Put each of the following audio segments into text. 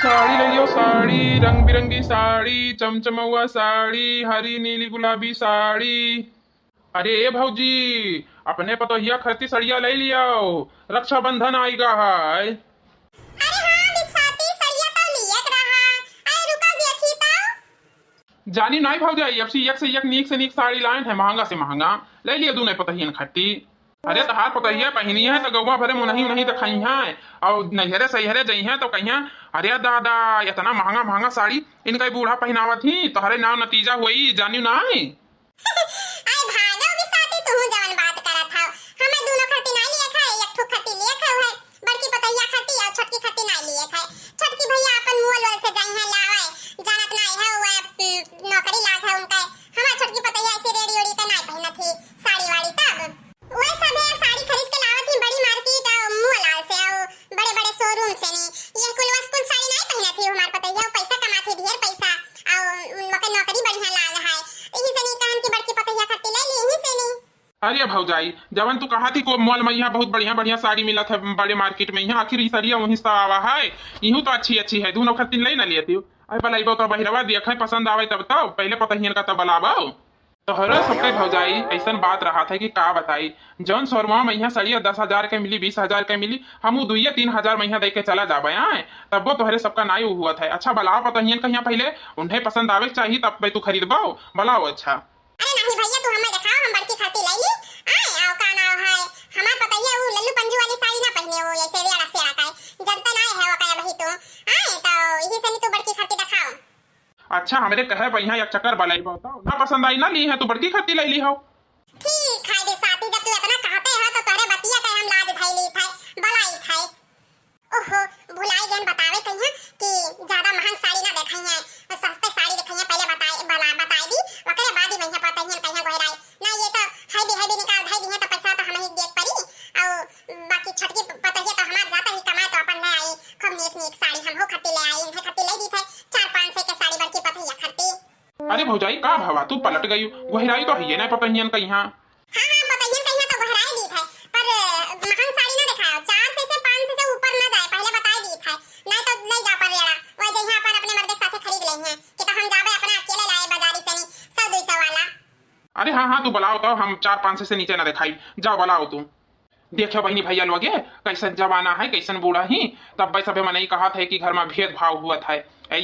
साड़ी ले लियो, साड़ी रंग बिरंगी साड़ी, चमचमौआ साड़ी, हरी नीली गुलाबी साड़ी। अरे ए भौजी, अपने पतोहिया खरती सड़िया ले लियो, रक्षाबंधन आएगा है। जानी नहीं भौजाई, अब से एक नीक से नीक साड़ी लाइन है, महंगा से महंगा ले लियो दूने पतहियन खट्टी। अरे तहार पतहिया पहनी है तो गौवा भरे मुनही नहीं दिखाई है, और नैहरे सैहरे जई है तो कहिया अरे दादा इतना महंगा महंगा साड़ी इनका बूढ़ा पहनावत ही, तोहरे नाव नतीजा हुई जानी नहीं। अरे भौजाई जवन तू कहा थी को मॉल में यहाँ बहुत बढ़िया बढ़िया साड़ी मिला था बड़े मार्केट में, यहाँ आखिर सड़िया वहीं से आवा है, यूं तो अच्छी अच्छी है, दोनों खत्ती नहीं ना लेती। अरे बलाइबो तो बहिरवा देखे पसंद आवे तब तो पहले पतहियन का तब बलाबो तो हर सबके भौजाई ऐसा बात रहा था कि का बताई, जौन शोरमा में सड़िया 10,000 के मिली 20,000 के मिली, हम 2-3 हजार महीना दे के चला जाबे आए, तब वो तोहरे सबका नाई हुआ था। अच्छा बलाओ पतहियन कहिया पहले उन्हें पसंद आवे चाहिए तब तू खरीदबो, बलाओ अच्छा। अरे नहीं भैया तू हमें दिखाओ, हम बड़की खाती ले ली आए आओ का नाव है हमार पतैया वो लल्लू पंजू वाली साड़ी ना पहने, वो ऐसे वेड़ा से आता है जनता ना है वो का वही तो आए तो यही से तू बड़की खाती दिखाओ। अच्छा हमरे कहे भैया एक चक्कर बलाई बताओ ना पसंद आई ना ली है तो बड़की खाती ले ली हो। ठीक है दे साथी, जब तू इतना कहते हो तो तोरे बतिया के हम लाज धई ली थे बलाई थे। ओहो भुलाई गन बतावे कहिया कि ज्यादा महंग साड़ी ना देखाई है, सस्ते साड़ी दिखाई पहले बताई दी ओकरे बाद ही भैया पतहियन कहिया गोहराई ना, ये तो है भी निकाल धई दी है तो पैसा तो हम ही देख पड़ी, और बाकी छटकी पतहिया तो हमार जाता ही कमाए तो अपन ले आई खूब नीक साड़ी हम हो खत्ती ले आई, इनके खत्ती ले दी थे 4-5 के साड़ी बड़की पतहिया खत्ती। अरे भौजाई का भावा तू पलट गई, गोहराई तो है ना पतहियन कहिया। हां पतहियन कहिया तो गोहराई दी थे, पर महंग साड़ी ना दिखाओ, 400 से 500 से ऊपर ना जाए पहले बताई दी थे, नहीं तो नहीं जा पर रेड़ा वो जहां पर अपने मर्द साथे खरीद ले हैं कि तो हम जाबे अपना अकेले लाए बाजारी से नहीं 100-200 वाला। अरे हाँ तू बुलाओ तो हम 4-500 से नीचे ना दिखाई, जाओ बुलाओ तू। देखो बहनी भैया लोगे कैसन जमाना है कैसन बूढ़ा ही, तब भाई सब मैंने कहा था कि घर में भेदभाव हुआ था,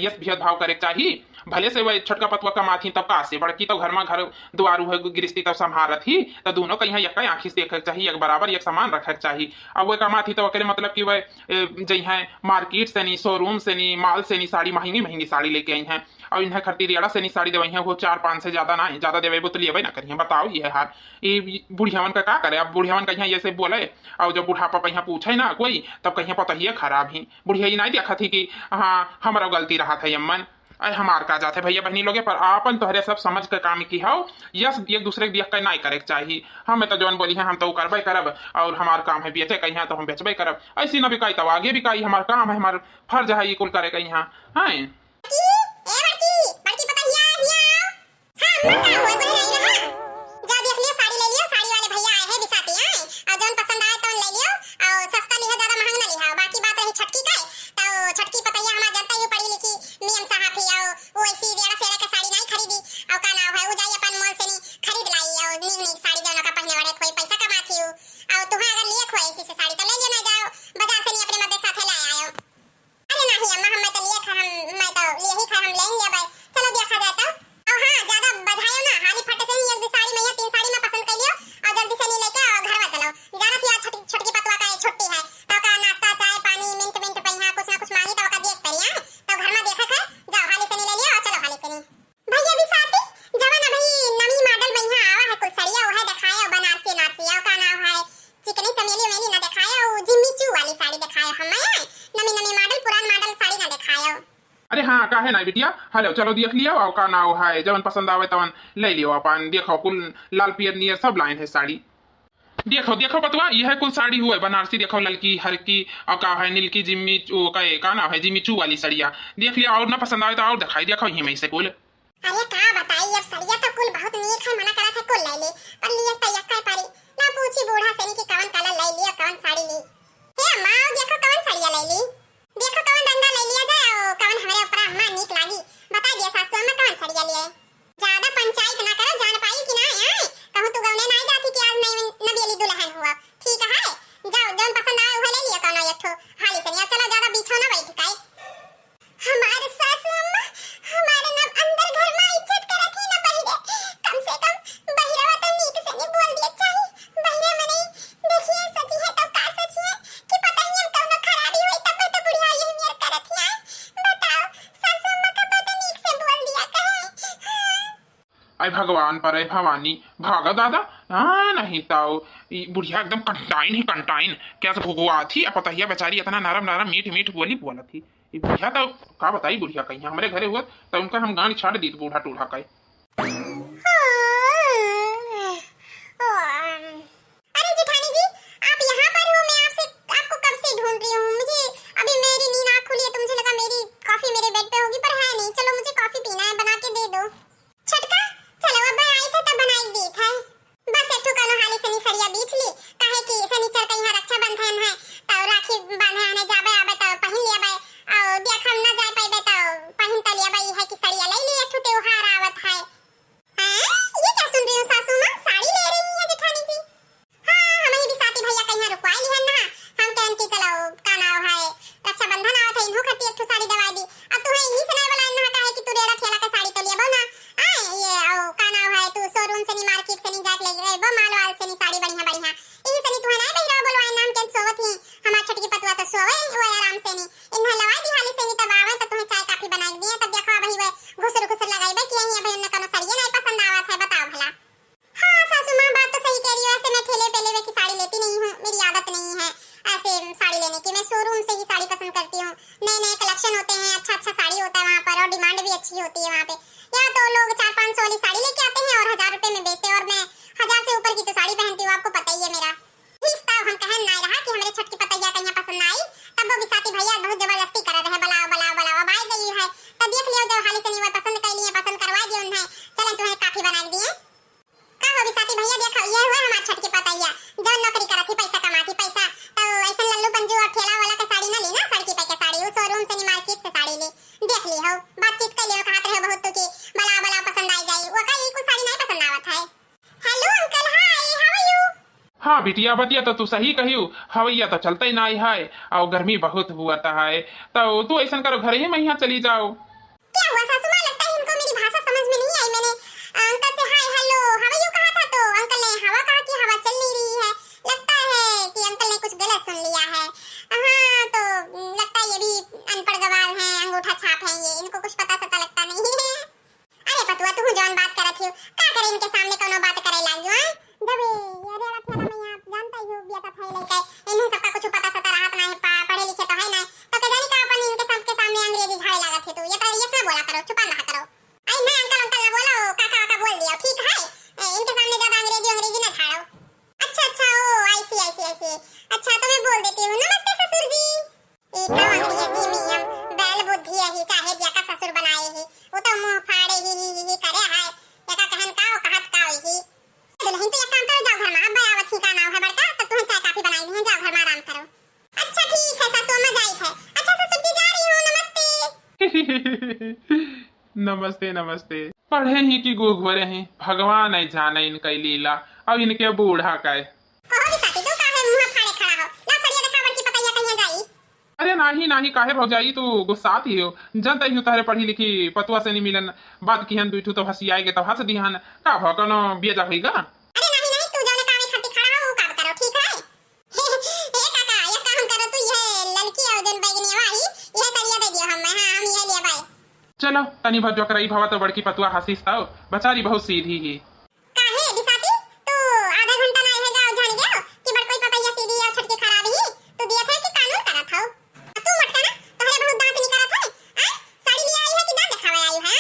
यस भेदभाव करे चाहिए, भले से वह छोटका पतवा कमाती तब का से बड़की तो घर में घर दुआरू है गृहस्थी तब संभालत ही, तो दोनों का यहाँ एक आँखी से देखे चाहिए, एक बराबर एक समान रखे चाहिए। अब वह कमाती तो अकेले मतलब कि वह जई है मार्केट से नहीं शोरूम से नहीं माल से नहीं साड़ी महंगी महंगी साड़ी लेके आई हैं, और इन्हें खट्टी रेड़ा से नहीं साड़ी देवई है, वो 4-5 से ज्यादा ना ज्यादा देवे वो तो लेवे ना करिए। बताओ ये हाल ये बुढ़ियावन का क्या करे, अब बुढ़ियावन कहीं ऐसे बोले और जब बुढ़ापा कहीं पूछे ना कोई तब कहीं पता ही खराब ही, बुढ़िया नहीं देखा थी कि हाँ हमारा गलती रहा था यमन, अरे हमार का जाते भैया बहनी लोगे, पर आपन तोहरे सब समझ के काम की हो, यस एक दूसरे के देख के नहीं करे चाहिए। हमें तो जौन बोली है हम तो करबे करब, और हमार काम है बेचे कहीं तो हम बेचबे करब, ऐसी ना बिकाई तो आगे बिकाई, हमार काम है हमार फर्ज है ये कुल करे कहीं है। अरे हाँ का है ना बिटिया, हेलो चलो देख लियो और का नाव है जवन पसंद आवे तवन ले लियो अपन, देखो कुल लाल पियर नियर सब लाइन है साड़ी, देखो देखो बतवा यह कुल साड़ी हुआ बनारसी, देखो ललकी हरकी और का है नीलकी जिम्मी का नाम है जिम्मी चू वाली सड़िया, देख लिया और ना पसंद आवे तो और दिखाई, देखो यही में से कुल। अरे का बताई अब सड़िया तो कुल बहुत नीक है, मना करा था कुल ले ले पर लिए तो यक्का पारी ना पूछी बूढ़ा से कि कौन कलर ले लिया कौन साड़ी ली, हे मां देखो कौन सड़िया ले ली, देखो कौन रंगा ले लिया जाए ले लिए। ज्यादा पंचायत ना करो, जान पाई कि ना आए कहूं तू गवने ना जाती कि आज मैं नबीली दुल्हन हुआ। ठीक है, जाओ जौन पसंद आए वो ले लियो कोनो एक ठो हाली से। या चलो ज्यादा बीछो ना बैठ काई। हमारे सासू अम्मा हमारे ना अंदर घर में इज्जत करत ही ना बहिरे, कम से कम बहिरवा तो नीक से नहीं बोल दिया चाहिए। बहिरे में नहीं देखिए सची है तो का सची है कि पता ही हम कौनो खराबी हुई तब तो बुढ़िया ये मेर करत ही आए। बताओ सासू अम्मा का पता नीक से बोल दिया कहे। आई भगवान पर है भवानी भागा दादा। हाँ नहीं ताओ बुढ़िया एकदम कंटाइन ही कंटाइन कैसे भुगवा थी। अब पता बेचारी इतना नरम नरम मीठ मीठ बोली बोला थी। ये बुढ़िया तो का बताई बुढ़िया कहीं हमारे घरे हुआ तो उनका हम गांड छाड़ दी बूढ़ा टूढ़ा का। अरे जेठानी जी आप यहाँ पर हो, मैं आपको कब से ढूंढ रही हूँ। मुझे अभी मेरी नींद आँख खुली है तो मुझे लगा मेरी कॉफी मेरे बेड पे होगी, पर है नहीं। चलो मुझे कॉफी पीना है, बना के दे दो। छटका चलो अब आई थे तब बनाई दी था। बस एक ठो हाली से सरिया बीच ली काहे कि शनिचर का यहाँ रक्षाबंधन है तो राखी बांधे आने जाबे आबे तो पहन लिया बे और देख हम ना जाए पाइबे तो पहन त लिया बे है कि सरिया ले ली। एक ठो त्योहार आवत है। हां ये क्या सुन रही हूँ सासू माँ, साड़ी ले रही है जेठानी जी। हां हमें भी साथी भैया कहीं रुकवाई ली है ना, हम कहन की चलो का नाव है रक्षाबंधन आवत है, इनको खाती एक ठो साड़ी दवा दी। अब तू यही से ना बोला ना काहे कि तू रेड़ा ठेला का साड़ी तो लिया बो ना। आए ये ओ का नाव है तू शोरूम से नी मार्केट से नी जाके ले गए बो मालवाल से नी साड़ी बढ़िया बढ़िया यही से नी तू है ना बहिरा बोलवाए नाम के सोवत ही हमार छोटकी पतुआ तो सोवे वो आराम से नी इन्हा लवाई दी हाली से नी तब आवे तो तुम्हें चाय काफी बनाई दिए तब देखो भाई वे घुसर घुसर लगाइबे कि यही अभी हमने कोनो साड़ी नहीं पसंद आवत है। बताओ भला। हाँ सासू माँ बात तो सही कह रही हो। ऐसे मैं ठेले पेले वे की साड़ी लेती नहीं हूँ, मेरी आदत नहीं है ऐसे साड़ी लेने की। मैं शोरूम से ही साड़ी पसंद करती हूँ। नए नए कलेक्शन होते हैं, अच्छा अच्छा साड़ी होता है वहाँ पर और डिमांड भी अच्छी होती है वहाँ पे। यहाँ तो लोग 400-500 वाली साड़ी लेके आते हैं और 1000 रुपए में बेचते हैं और मैं 1000 से ऊपर की तो साड़ी पहनती हूँ, आपको पता ही है मेरा हिस्सा। हम कहन ना रहा कि हमारे छोटकी पतैया कहीं पसंद ना आई तब वो बिसाती भैया बहुत जबरदस्ती कर रहे हैं बुलाओ बुलाओ बुलाओ। अब आई गई है तो देख लियो जो हाली से नहीं पसंद कर लिए पसंद करवा दिए उन्हें। चलो तुम्हें काफी बना दिए का हो बिसाती भैया। देखो ये हुआ हमार छोटकी पतैया जो नौकरी करत थी पैसा कमाती पैसा तो ऐसा लल्लू पंजू और ठेला वाला का साड़ी ना ली ना सड़की पे के साड़ी वो शोरूम से नी मार्केट से साड़ी ली। देख ली हो बातचीत कर लियो कहत रहे बहुत तो कि बला बला पसंद आई जाई वो का ये कुछ साड़ी नहीं पसंद आवत है। Hello uncle hi how are you. हाँ बिटिया बतिया तो तू सही कही हवैया तो चलते ही नहीं है और गर्मी बहुत हुआ है तो तू ऐसा करो घर ही में यहाँ चली जाओ। क्या हुआ सासू माँ, लगता है इनको मेरी भाषा समझ में नहीं आई। मैंने अंकल से hi hello how are you कहा था तो अंकल ने हवा कहा कि हवा चल नहीं रही है। लगता है कि अंकल ने कुछ गलत सुन लिया है। हाँ तो लगता है ये भी अनपढ़ गवार हैं, अंगूठा छाप हैं ये, इनको कुछ पता सता लगता नहीं है। अरे पतुआ तू जौन बात करत हो का करे इनके सामने कोनो बात करे लाग जो है जब ये रेड़ा ठेला में आप जानता ही हो बिया था फैले के इन्हें सबका कुछ पता सता रहत ना है, पढ़े लिखे तो है ना तो के जानी का अपन इनके सामने अंग्रेजी झाड़े लागत है। तो ये ना बोला करो, छुपा ना करो। आई ना अंकल अंकल ना बोलो काका काका बोल दिया ठीक है। इनके सामने ज्यादा अंग्रेजी ना झाड़ो। अच्छा अच्छा ओ आई सी अच्छा तो मैं बोल देती हूँ नमस्ते ससुर जी। इतना अंग्रेजी में हम बैल बुद्धि है चाहे जका ससुर बनाए ही वो तो मुंह फाड़े ही करे है एका कहन का कहत का ही दुल्हन तो एक काम करो जाओ घर में अब आवत ही का नाम है बड़का तब तुम्हें चाय काफी बनाई दी है जाओ घर में आराम करो। अच्छा ठीक है सासू अम्मा जाई है। अच्छा ससुर जी जा रही हूँ नमस्ते। नमस्ते नमस्ते पढ़े ही कि गोघरे हैं भगवान है जाने इनका लीला अब इनके बूढ़ा का कहो भी साथी तू काहे मुंह फाड़े खड़ा हो ला सरिया दिखावर की पतैया कहीं जाई। अरे नाही काहे भौजाई तू गुस्सात ही हो जनता ही तारे पढ़ी लिखी पतुआ से नहीं मिलन बात की हन दुठू तो हंसी आएगे तो हंस दिहन का भ कोनो बिया जा होईगा। अरे नहीं तू जाने कावे खातिर खड़ा हो काम करो ठीक है। ए काका ये काम करो तू ये लड़की और जन बैगनी वाली ये सरिया दे दियो हम। हां हम ये ले बाय चलो तनी भर जो कराई भवा तो बड़की पतुआ हंसी ताओ बेचारी बहुत सीधी ही काहे बिसाती तू आधा घंटा ना है गांव जान गया कि बड़ कोई पतैया सीधी और छटकी खराब ही तू दिया था कि कानून करा था तू मटका ना तोहरे बहुत दांत निकला था। साड़ी ले आई है कि दांत दिखावे आई है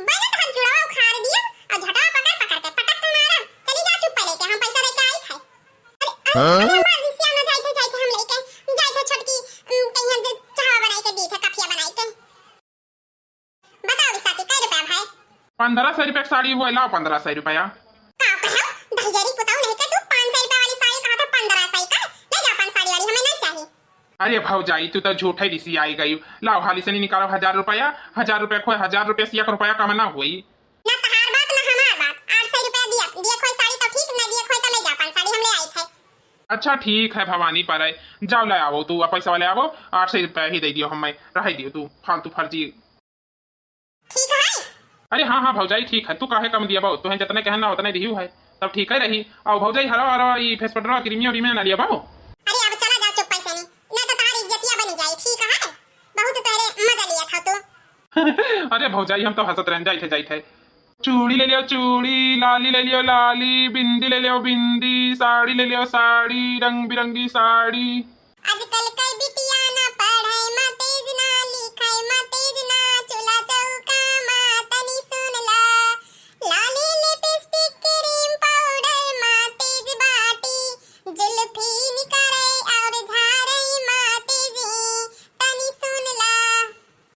बैल तो हम जुड़ावा उखाड़ दिया और झटा पकड़ पकड़ के पटक मारा चली जा चुप लेके हम पैसा लेके आई थे। अरे हम दिसिया में जाई थे हम लेके जाई थे छटकी कहीं हम चाह बनाई के दी थे काफिया बनाई के। बताओ बिसाती कै रुपया भाई। 1500 रुपया साड़ी हुआ लाओ 1500 रुपया का कहो दहजरी पुताऊ नहीं के तू 500 रुपया वाली साड़ी कहा था 1500 का ले जा 5 साड़ी वाली हमें नहीं चाहिए। अरे भौजाई तू तो झूठे दिसी आई गई। लाओ हाली से नहीं निकालो 1000 रुपया। 1000 रुपया खोए 1000 रुपया से 1 रुपया कम ना हुई। ना तहार बात ना हमार बात। 800 रुपया दिया दिया खोई साड़ी तो ठीक, ना दिया खोई तो ले जा पान साड़ी हम ले आई थे। अच्छा ठीक है भवानी पर है, जाओ ले आओ तू पैसा वाले आओ। 800 रुपया ही दे दियो, हमें रह दियो तू फालतू फर्जी। ठीक है अरे हाँ हाँ भौजाई ठीक है, तू काहे कम दिया बहु, तुहे जितने कहना उतने दियो है, तब ठीक है रही। और भौजाई हरो हरो ई फेस पटरा क्रीमिया उरीमिया ना लिया बहु। अरे अब चला जा चुप पैसे नहीं, ना तो तारी इज्जतिया बन जाए। ठीक है बहुत तोरे मजा लिया था तू। अरे भौजाई हम तो हंसत रह जाते। चूड़ी ले लियो चूड़ी, लाली ले लियो लाली, बिंदी ले लियो बिंदी, साड़ी ले लियो साड़ी, रंग बिरंगी साड़ी। आजकल कई बिटिया ना पढ़ाई मा तेज ना लिखाई मा तेज ना चूल्हा चौका मा तनी सुन ला। लाली लिपस्टिक क्रीम पाउडर मा तेज बाटी, जुल्फी निकारे और झारे मा तेजी तनी सुन ला।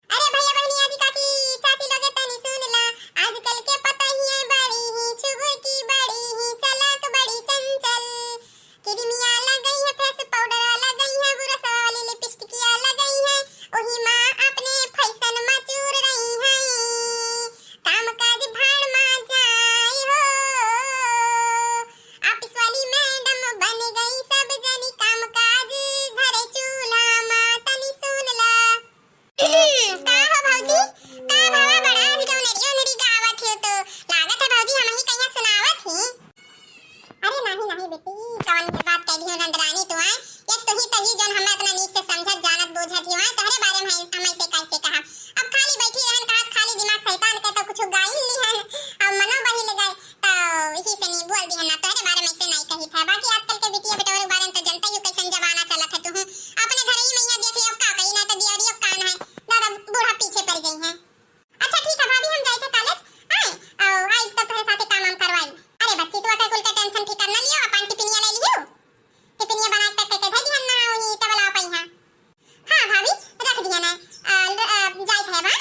अरे भैया बहनी आदि काकी चाची लोगे तनी सुन ला। आजकल के पता ही है बड़ी ही छुगुर की बड़ी ही चलाक बड़ी चंचल। क्रीमिया लगई है फेस पाउडर लगई है बुरश वाली लिपस्टिकिया लगई है, ओही माँ अपने फैशन में चूर रही है। काम काज भाड़ में जाए हो, ऑफिस वाली मैडम बन गई सब जनी, काम काज घरे चूल्हा में तनी सुन ला। का हो भौजी, का भावा बड़ा आज जो नरी गावत हो तो लागत है भौजी हम ही कहीं सुनावत ही। अरे नहीं नहीं बेटी कौन बात कह दी हो नंदरानी तू है, एक तो ही तही जोन हमें इतना नीक से समझत जानत बुझत ही है तहरे बारे में हमें से कैसे कहा। अब खाली बैठी रहन कहा खाली दिमाग शैतान के तो कुछ गाइल ली है अब मनो बहिल गए तो इसी से नहीं बोल दी है ना तहरे बारे में से नहीं कही था। बाकी आजकल के बिटिया बेटों के बारे में तो जनता ही कैसन जमाना चलत है तू अपने घर ही मैया देख लियो का कही ना तो दियरियो कान है दादा बूढ़ा पीछे पड़ गई है। अच्छा ठीक है भाभी हम जाए थे कॉलेज आए और आई तो तेरे साथ काम करवाई। अरे बच्ची तू अकर कुल का टेंशन ठीक करना लियो अपन टिफिनिया ले लियो, टिफिनिया बना के पैक करके दे दिहन ना ओही तबला पई हां। हां भाभी रख दिया ना जाई थे बा।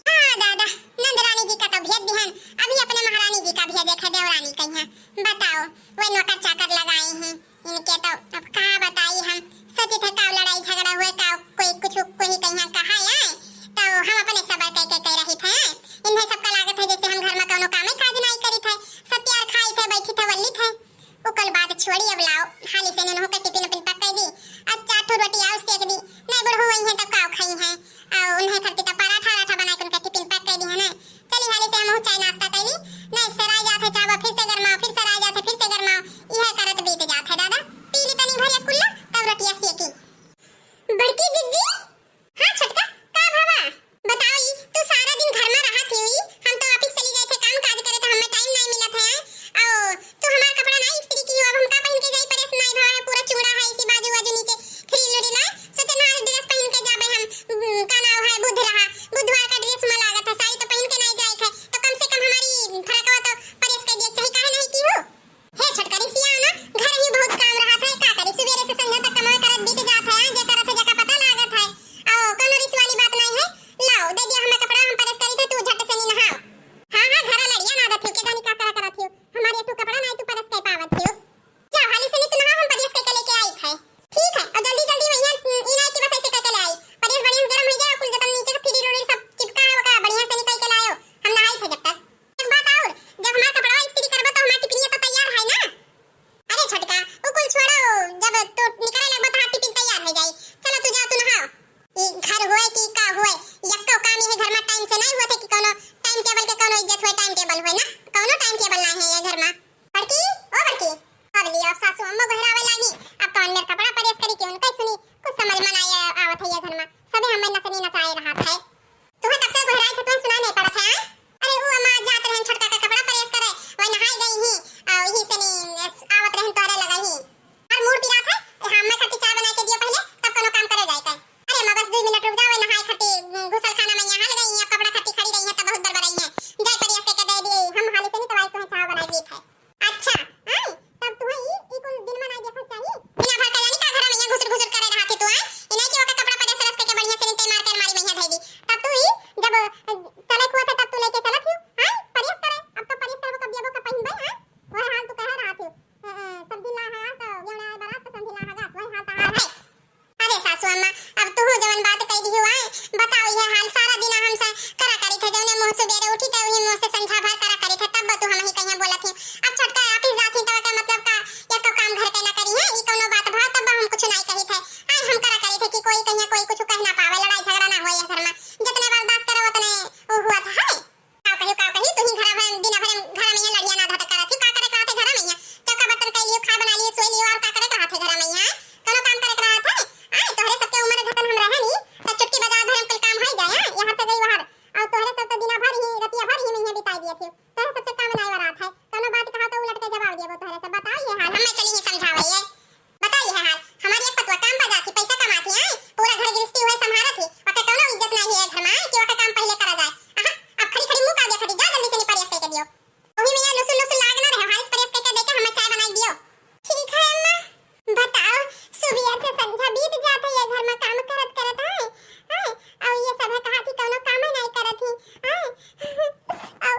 हां दादा नंदरानी जी का तो भेज दिहन, अभी अपने महारानी जी का भेज देखे देवरानी कहिया। बताओ वे नौकर चाकर लगाए हैं इनके तो अब कहां बताई हम। सोचे थे का लड़ाई झगड़ा हुए का कोई कुछ कोई कहिया कहा है तो हम अपने सबर कह रही थे। इन्हें सबका लागत है जैसे हम घर में कोनो काम काज नहीं करी थे, सब प्यार खाई थे बैठी थे वल्ली थे। उकल बात छोड़ी अब लाओ हाली से नन होकर टिफिन पिन पक दी, अच्छा ठो रोटी आउ सेक दी, नहीं बुढ़ हुई है तो काव खाई है और उन्हें करती तो पराठा बना के उनका टिफिन पैक कर दी है ना। चली हाली से हम चाय नाश्ता कैली, नहीं सराय जाते चावल फिर से गरमाओ फिर सराय जाते फिर से गरमाओ यह करत बीत जाते दादा। पीली तनी भरिया कुल्ला तब रोटियां सेकी। बड़की दीदी हां छोटका का भावा बताओ ई तू सारा दिन घर में रहा थी हुई, हम तो ऑफिस चली गए थे काम काज करे तो हमें टाइम नहीं मिला था और तू हमारा कपड़ा नहीं इस्त्री की हो अब हम का पहन के जाई परेश नहीं भावा पूरा चूड़ा है इसी बाजू बाजू नीचे फ्री लुड़ी ना सोचे ना ड्रेस पहन के जाबे हम का नाम है बुध रहा बुधवार का ड्रेस में लागत है साड़ी तो पहन के नहीं जाए थे तो कम से कम हमारी फरकवा तो परेश के दिए चाहे काहे नहीं की हो। हे छटकरी सिया ना घर ही बहुत काम रहा था का करी सवेरे से संध्या तक कमाई करत बीत जात है जे करत है जका पता लागत है और कोनो रिस वाली बात नहीं है। लाओ दे दिया हमें कपड़ा हम परेश करी थे तू झट से नहीं नहाओ। हां हां घर लड़िया ना आदत के गानी का करा थी हमारे तू कपड़ा नहीं तू परेश के पावत थी जा हाली से नहीं तू नहा हम परेश के लेके आई थे। ठीक है और जल्दी जल्दी भैया इनाई की बस ऐसे करके लाई परेश बढ़िया गरम हो जाए कुल जतन नीचे फ्री रोड़ी सब चिपका है का बढ़िया से निकल के लायो हम नहाई थे जब तक। एक बात और जब हमारा कपड़ा इस्त्री करबा तो हमारी टिफिनिया तो तैयार है ना। अरे छटका वो कुल छोड़ो जब तो निकले लगबा तो टिफिन तैयार हो जाए चलो तू जा तू नहाओ। ई घर होए की का होए यक्को काम ये घर में टाइम से नहीं हुआ थे कि कोनो टाइम टेबल के कोनो इज्जत होए टाइम टेबल होए ना कोनो टाइम टेबल नहीं है ये घर में। बड़की ओ बड़की अब लियो अब सासू अम्मा बहरावे लागी अब कौन मेरा कपड़ा परेश करी क्यों कई सुनी कुछ समझ में नहीं आवत है ये घर में सबे हमें नचनी नचाए रहा है तुम्हें तब से बहराए थे तुम्हें सुना नहीं पड़ा था। अरे वो अम्मा जात रहन छोटका का कपड़ा परेश करे वही नहाई गई ही और यही से नहीं आवत रहन तोरे लगा ही और मूड पिरा था हम मैं खट्टी चाय बना के दियो पहले तब कोनो काम करे जाए का। अरे मां बस 2 मिनट रुक जाओ नहाई खट्टी घुसल खाना में यहां गई है कपड़ा खट्टी खड़ी रही है तब बहुत बड़बड़ाई है जाए परेश के दे दी हम हाली से नहीं तो आज तुम्हें चाय बना दी है। अच्छा हां तब तुम्हें ई कुल दिन में नहीं देखा चाहिए बिना भर का जानी का घर में यहां घुसर घुसर करे रहा थे तू इन्हें की ओका कपड़ा परेश रख के बढ़िया से नीचे मार कर मारी में धई दी तब तू ही जब चले हुआ था तब तू लेके चला थी हां परेश करे अब तो परेश करे कब जेबो का पहिन भाई हां वह हाल तू कह रहा थी सब दिन ना है तो गेवना बारात तो संधिला हगा वही हाल ता हाल है। अरे सासू अम्मा है घर में, जितने बर्दाश्त करो उतने वो हुआ था है। का कहियो तू ही घर में दिन भर घर में लड़िया ना धत करत का करे का थे घर में चौका बर्तन कर लियो, खा बना लियो, सोई लियो और का करे का थे घर में कोनो काम करे का थे। आए तोहरे सबके उम्र घटन हम रहे नी तो चुटकी बजा धरम कुल काम हो जाए यहां से गई बाहर और तोहरे सब तो दिन भर ही रतिया भर ही में बिता दिए थे। तोहरे सबसे काम नहीं वरात है, कोनो बात कहा तो उलट के जवाब देबो तोहरे से। बताओ ये हाल हमें चली समझावे बताइए हाल हमारी एक पतवा काम पर जाती पैसा कमाती है पूरा घर गृहस्थी हुए संभाला थी ओके कोनो इज्जत नहीं है घर में कि ओके काम पहले करा जाए। अब खड़ी खड़ी मुंह का दिया खड़ी जा जल्दी से निपरियस करके दियो ओही में या लुसुन लुसुन लाग ना रहे हारिस परियस करके देके हमें चाय बनाई दियो। ठीक है अम्मा बताओ सुबह से संध्या बीत जाते ये घर में काम करत करत है और ये सब कहा थी कोनो काम नहीं करत थी और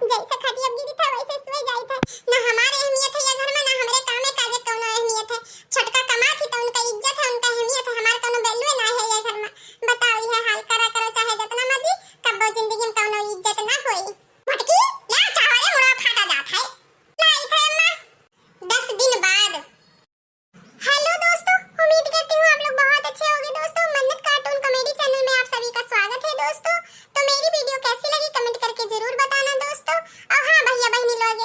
जैसे खटिया गिरी था वैसे सोई जाई था ना हमारे अहमियत है ये घर में ना हमरे काम में काजे कोनो अहमियत है। छोटका कमा थी तो उनका इज्जत है उनका अहमियत है हमार कोनो वैल्यू ना है ये घर में। बताओ ये हाल करा करो चाहे जितना मर्जी कब जिंदगी में कोनो इज्जत ना होई। मटकी ला चावले मुड़ा फाटा जात है लाई थे अम्मा 10 दिन बाद। हेलो दोस्तों उम्मीद करती हूँ आप लोग बहुत अच्छे होंगे दोस्तों। मन्नत कार्टून कॉमेडी चैनल में आप सभी का स्वागत है दोस्तों। तो मेरी वीडियो कैसी लगी कमेंट करके जरूर बताना दोस्तों। और हाँ भैया बहनी लोग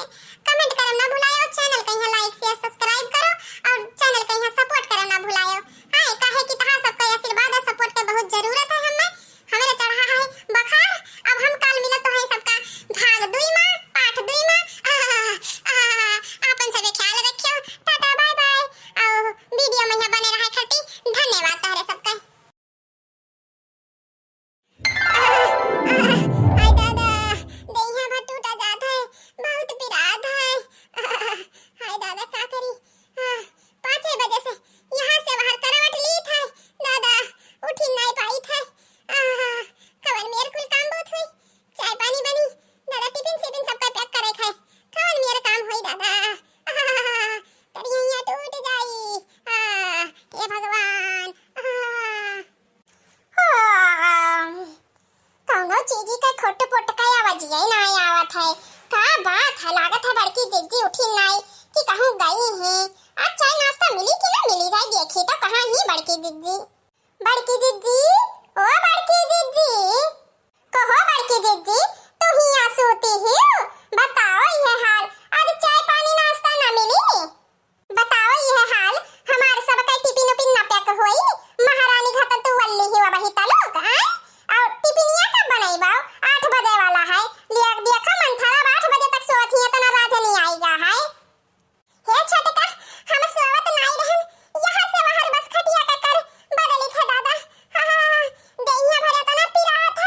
कमेंट करना ना भुलाओ, चैनल को यहाँ लाइक शेयर सब्सक्राइब करो और चैनल को यहाँ सपोर्ट करना ना भुलाओ। हां काहे कि तहां सबका आशीर्वाद और सपोर्ट के बहुत जरूरत है हमें चढ़ा है बुखार। अब हम कल मिलत तो है सबका भाग 2 में पाठ 2 में अपन सबे ख्याल रखियो टाटा बाय बाय और वीडियो में यहाँ बने रहे खटी धन्यवाद तारे सबका। हाय दादा देहिया भर टूटा जात है बहुत पिरात है हाय दादा का करी 5 बजे से यहाँ से बाहर करवट ली था दादा उठ ही नहीं पाई था कवन मेरे कुल काम बहुत हुई चाय पानी बनी दादा टिफिन सिफिन सबका पैक करे खाए कवन मेरे काम हुई दादा तड़िया टूट जाई हे भगवान कौनो चीजी का खोट पोट का आवाज ही नहीं आवत है। का बात है लागत है बड़की जिज्जी उठी नहीं कि कहूं गई है। आज चाय नाश्ता मिली कि ना मिली जाए देखी तो कहां ही बड़की जिज्जी ओ बड़की जिज्जी कहो बड़की जिज्जी तू ही आ सोती हो बताओ ये हाल आज चाय पानी नाश्ता ना मिली। बताओ ये हाल हमार सब का टिफिन उपिन ना पैक होई महारानी घर तू वल्ली ही वही तलोक और टिफिनिया कब बनाईबा 8 बजे वाला है लिया देखा मन थारा 8 बजे तक सोत ही इतना राजा नहीं आएगा है। हे छोटका हम सोवत नहीं रहन यहाँ से बाहर बस खटिया का कर बदली थे दादा देहिया भरे तना पिरात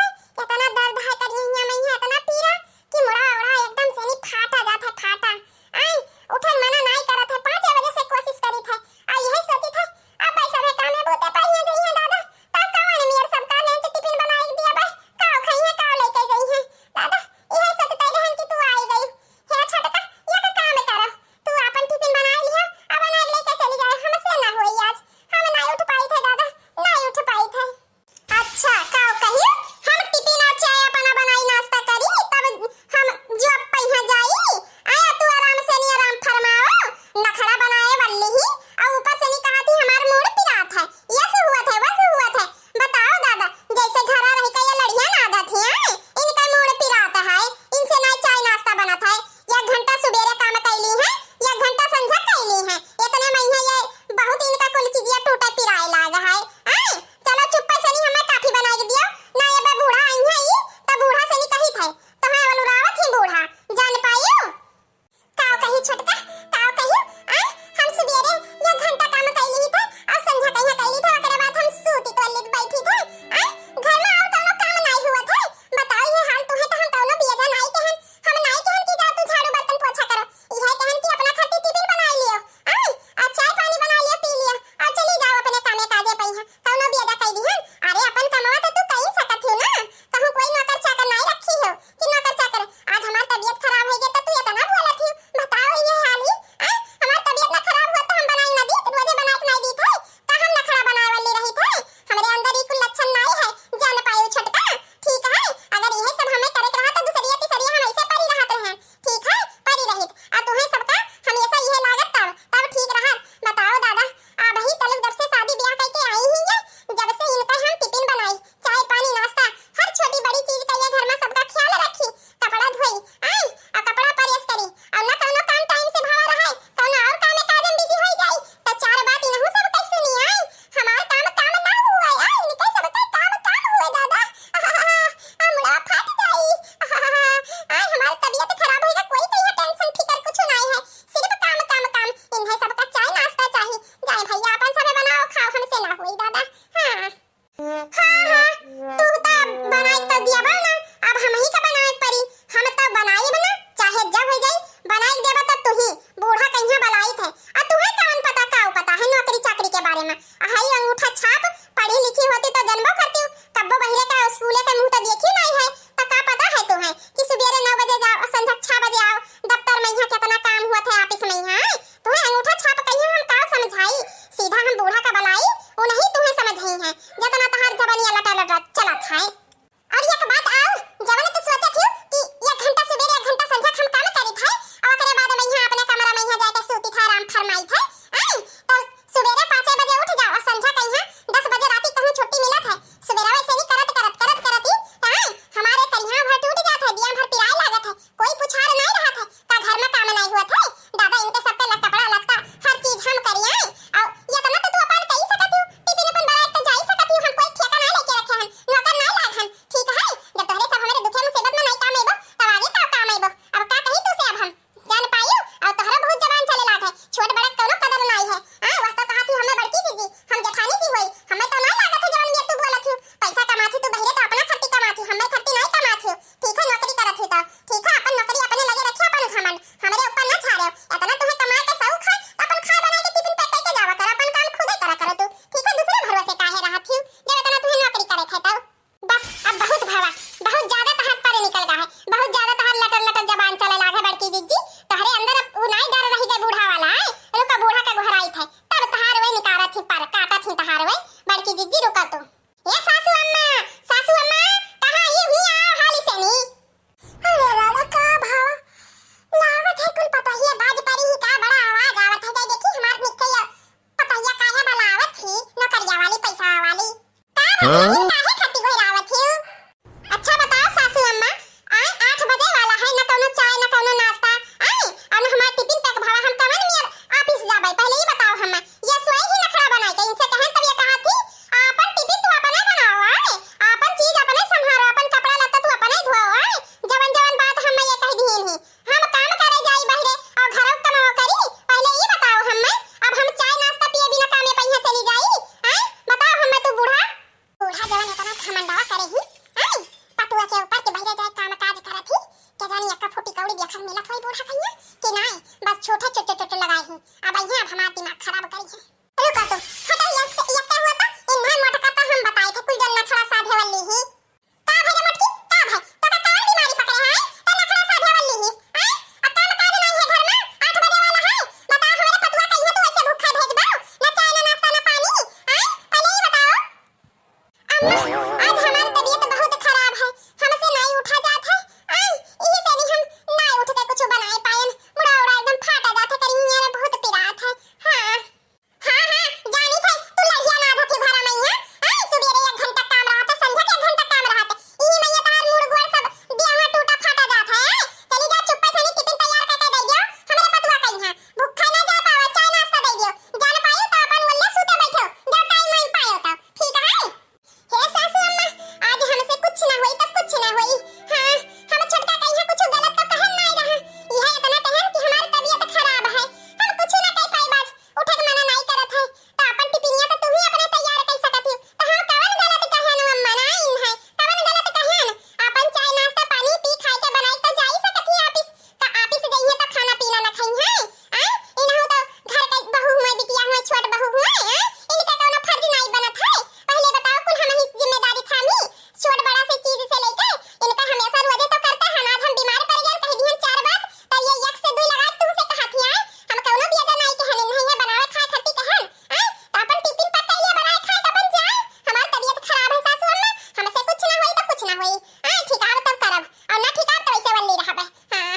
हां ठीक आव तब करब और ना ठीक आव तो ऐसे वाली रहबे। हां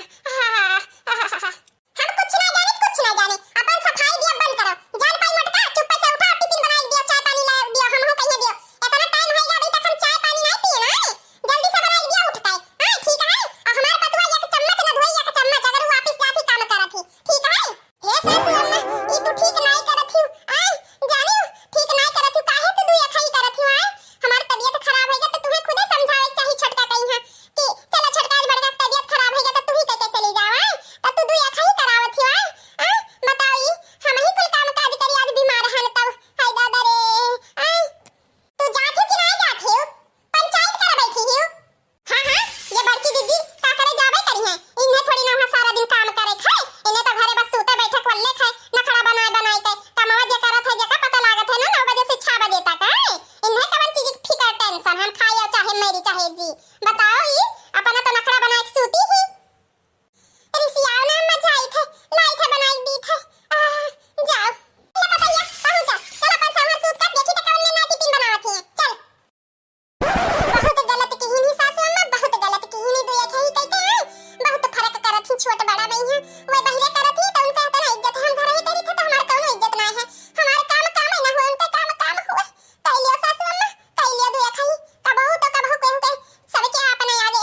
हम कुछ ना जाने अपन सफाई दिया बंद करो। जान पाई मटका चुप से उठा टिफिन बनाई दिया, चाय पानी ला दिया, हम हो कहिए दियो। इतना टाइम होई अभी तक हम चाय पानी नहीं पिए ना, जल्दी से बनाई दिया उठ के। हां ठीक है और हमार पतवा एक चम्मच ना धोई एक चम्मच अगर वापस जाती काम करत थी ठीक है। हे सासू अम्मा ई तू ठीक नहीं करत हूं। आई जानी ठीक नहीं करत हूं, काहे तू दुया खाई करत हूं। आई हमार तबीयत खराब है तो तुम्हें खुद समझावे चाहिए छोटका कहीं है कि चलो छोटका आज बड़का तबीयत खराब है तो तू ही कहके चली जाओ। आई तब तू दुया खाई करावत हूं। आई बताओ ई हम ही कुल काम काज करी आज बीमार हन तब हाय दादा रे। आई तू जात हो कि नहीं जात हो, पंचायत कर बैठी हो। हां ये बड़की दीदी का करे जावे करी है, इन्हें थोड़ी ना वहां सारा दिन काम करे खाए, इन्हें तो घरे बस सूते बैठे कोल्ले खाए नखड़ा बनाए के कमावा जे करत है जे का पता लागत है ना 9 बजे से 6 बजे तक। आई इन्हें कवन चीज की फिकर टेंशन, हम खाए चाहे मेरी चाहे जी। बताओ ई अपना तो नखड़ा बनाए के सूती ही रिसियाओ ना मजा आई थे लाई थे बनाई दी थे। जाओ ये बताइए पहुंचा चल अपन सामने सूत कर देखी तो कवन में ना टिफिन बनावत है। चल बहुत गलत कही सासू अम्मा, बहुत गलत कही दुया खाई कहते हैं, बहुत फर्क करत ही छोट बड़ा नहीं है। वो बहिरे करत ही तो उनका तो इज्जत हम घर ही करी थे तो हमार कौनो इज्जत ना है। हमार काम काम है ना हो उनका काम हुए कह लियो सासू अम्मा कह लियो दुया खाई कबहू तो कबहू कहू के सबके अपने आगे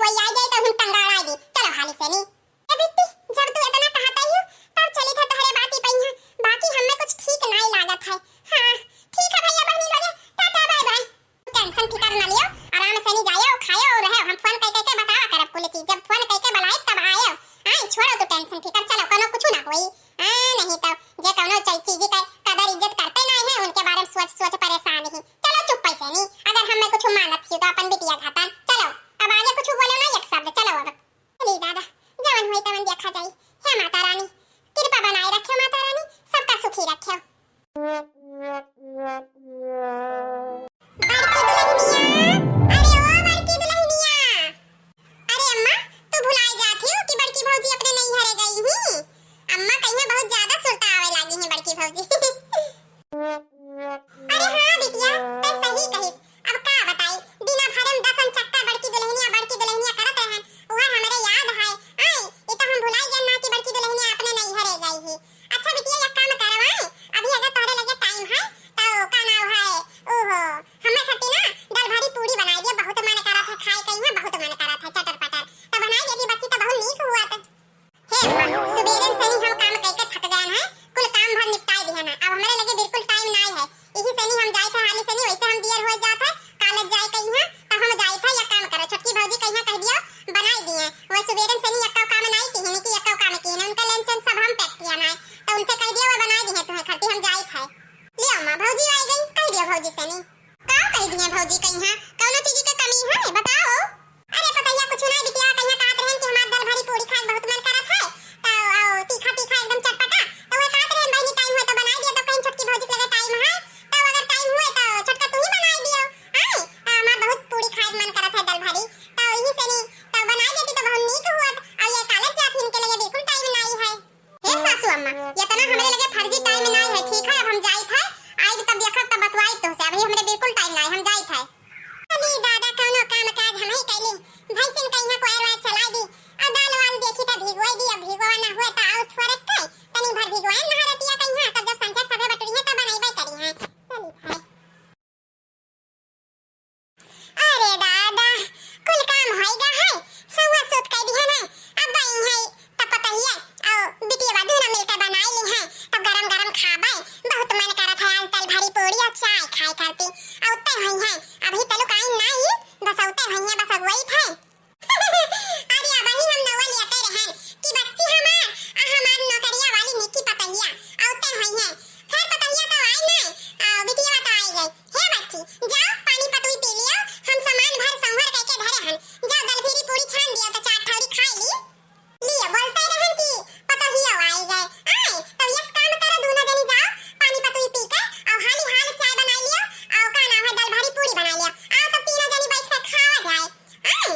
कोई आ जाए तो हम टंगाड़ा दी। चलो हाली से नी ए बिट्टी, जब तू इतना कहता ही तब चली था तोहरे बाती पई है, बाकी हमें कुछ ठीक नहीं लागत है। हां ठीक है भैया बहनी लोगे, टाटा बाय बाय। टेंशन फिकर न लियो, आराम से नी जायो खायो और रहो, हम फोन कह के बतावा करब कुल चीज, जब फोन कह के बुलाए तब आयो। हां छोड़ो तो टेंशन फिकर, चलो कोनो कुछ ना होई। नहीं तो जे कोनो चीज का कदर इज्जत करते नहीं है उनके बारे में सोच सोच परेशान ही। चलो चुप पैसे नहीं, अगर हमें कुछ मानत थी तो अपन बिटिया खाता। चलो अब आगे कुछ बोलो ना एक शब्द, चलो अब चली दादा, जवन होई तवन देखा जाई। हे माता रानी कृपा बनाए रखियो, माता रानी सबका सुखी रखियो। बड़की दुल्हनिया, अरे ओ बड़की दुल्हनिया, अरे अम्मा तू भुलाए जाती हो कि बड़की भौजी अपने नहीं हरे गई ही। अम्मा कहीं बहुत ज्यादा सुरता आवे लागी है बड़की भौजी। अरे हां बिटिया ते सही कही, अब का बताई बिना भरम दसन चक्का बड़की दुल्हनिया करत रहन, ओहर हमरे याद है। आई ये तो हम भुलाई गए ना कि बड़की दुल्हनिया अपने नहीं हरे गई ही। अच्छा बिटिया एक काम करवाई, अभी अगर तोरे लगे टाइम है तो का नाम है ओहो हमें खटी ना दाल भारी पूरी बनाई दे, बहुत मन करत है खाए कहीं है, बहुत मन करत है चटर पटर तो बनाई दे दी बच्ची तो बहुत नीक हुआ था। हे अम्मा सुबेरे से ही हम काम करके थक गए हैं, कुल काम भर निपटाई दिया ना, अब हमारे लगे बिल्कुल टाइम नहीं है। यही से नहीं हम जाए थे हाली से नहीं, वैसे हम देर हो जात है कॉलेज जाए कहीं है तो हम जाए थे या काम करो छोटकी भौजी कहीं कह दियो बनाई दिए, वो सुबेरे से नहीं एक काम नहीं की कि एक काम की है, उनका लंच सब हम पैक किया ना तो उनसे कह दियो वो बनाई दिए तुम्हें खटी हम जाए थे। ले अम्मा भौजी आ गई, कह दियो भौजी से नहीं का कह दिए भौजी कहीं है कौनो चीज की कमी है बताओ। अरे पतैया कुछ नहीं बिटिया कहीं कहत रहन कि हमार दाल भारी पूरी खाए बहुत मन करत है तो आओ तीखा तीखा एकदम चटपटा तो वो कहत रहन बहनी टाइम है तो बनाई दियो, तो कहीं छोटकी भौजी लगे टाइम है तो अगर टाइम हुए तो छोटका तू ही बनाई दियो। आई हमार बहुत पूरी खाए मन करत है दाल भारी तो यही से नहीं तो बनाई देती तो बहुत नीक हुआ। और ये कॉलेज जाती इनके लिए बिल्कुल टाइम नहीं है। हे सासू अम्मा ये तो ना हमरे लगे फर्जी टाइम नहीं है, ठीक है अब हम जाई थे आई तब देखब तब बतवाई तो से, अभी हमरे बिल्कुल टाइम नहीं, हम जाई थे। अली दादा कोनो काम काज हम ही कैली, भैंसिन कहीं कोई वार चला दी और दाल वाल देखी त भिगोई दी, अब भिगोवा ना हुए त आउ छोड़त के तनी भर भिगोए ना रहतिया कहीं तब जब संजय सभे बटुरी है तब बनाईबे करी है। चली है अरे दादा कुल काम होइगा है सवा सुत कह दी है ना, अब बई है तब पता ही है और बिटिया बादू ना मिलकर बनाई ली है तब गरम गरम खाबे, बहुत मन करत है आज दाल भारी पूरी और चाय खाए करती औते हुई है अभी तलु काई नहीं बस औते हुई है बस अगुई थे। अरे अब ही हम नवा लेते रहन कि बच्ची हमार नौकरिया वाली निकी पतैया औते हुई है, खैर पतैया तो आई नहीं बिटिया तो आई गई। हे बच्ची जाओ पानी पतुई पी लियो, हम सामान भर संभर करके धरे हन, जाओ दाल भारी पूरी छान दियो तो चार थोड़ी खाई ली लिए बोलते रहन कि पतैया आई गए। आई तो ये काम करो दोनों जनी जाओ पानी पतुई पी के और हाली हाल चाय बना लियो और का नाम है दाल भारी पूरी बना लियो, आओ तो तीनों जनी बैठ के खावा जाए। आई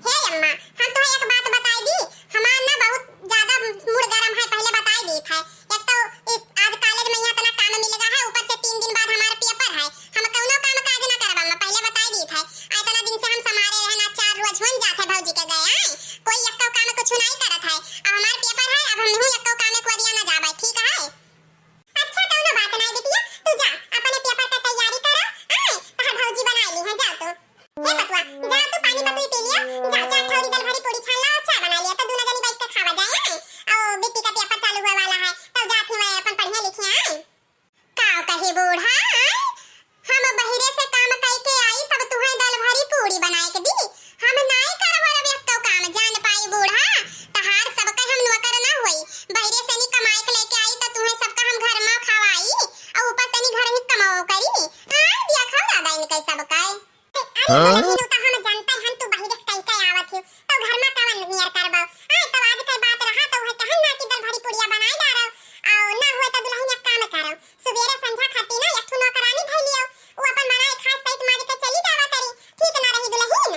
हे अम्मा हम तो एक बात बताई दी, हमार ना बहुत ज्यादा मूड गरम है पहले बताई दी था, एक तो इस आज कॉलेज में यहाँ तना काम मिलेगा है ऊपर से 3 दिन बाद हमारा पेपर है, हम कौनो काम काज ना करब अम्मा पहले बताई दी था। इतना दिन से हम समारे रहना 4 रोज हुन जाते भौजी के गए हैं कोई एक काम कुछ नहीं करत है, अब हमार पेपर है अब हम एक काम को दिया ना जाबे ठीक है। अच्छा कौनो बात नहीं बिटिया तू जा अपने पेपर का तैयारी करो, आई तहार भौजी बनाई ली है जाओ तू। हे बतवा जा तू पानी पतुई पी लियो, जा जा थोड़ी दाल भारी पूरी छान ला चाय बना लिया तो दोनों जनी बैठ के खावा जाए और बिट्टी का पेपर चालू हुए वाला है तब जाती मैं अपन पढ़ने लिखे आई काव कही बूढ़ा हम बहिरे से काम करके आई तब तुम्हें दाल भारी पूरी बनाए के दी, हम नहीं करब अब एक तो काम जान पाई बूढ़ा तहार सबका हम नौकर ना होई, बहिरे से नहीं कमाई के लेके आई तो तुम्हें सबका हम घर में खवाई और ऊपर से नहीं घर ही कमाओ करी। हां दिया खाओ दादा इनके सबका अरे नहीं तो हम जानते हैं तू बहिरे से कहीं आवत हो तो घर में कवन नियर करबो। आई तो आज के बात रहा तो है कहन ना कि दाल भारी पूरिया बनाई डारो और ना हुए तो दुल्हन एक काम करो सुबेरे संझा खाती ना एक नौकरानी धइ लियो वो अपन बनाए खास सहित मार के चली जावा करी ठीक ना रही दुल्हन।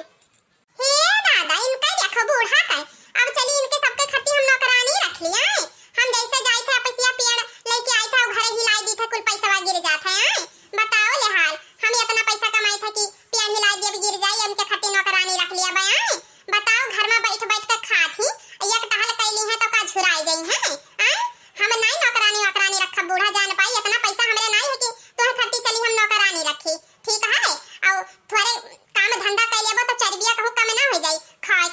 हे दादा इनका देखो बूढ़ा का अब चली इनके सबके खट्टी हम नौकरानी रख लिया है, हम जैसे जाए थे अपसिया पेड़ लेके आए थे और घर हिलाई दी थे कुल पैसा गिर जात है। बताओ ले हाल हम इतना पैसा कमाई था कि पेड़ हिलाई दे गिर जाए उनके खट्टी नौकरानी रख लिया बयान बताओ घर में बैठ बैठ के खाती एक टहल कैली है तो का झुराई गई है। हम नहीं नौकरानी रखा बूढ़ा जान पाई इतना पैसा हमरे नहीं है कि तोहे खट्टी चली हम नौकरानी रखी ठीक है और थोड़े काम धंधा कर लेबो तो चरबिया कहूं कम ना हो जाई खाए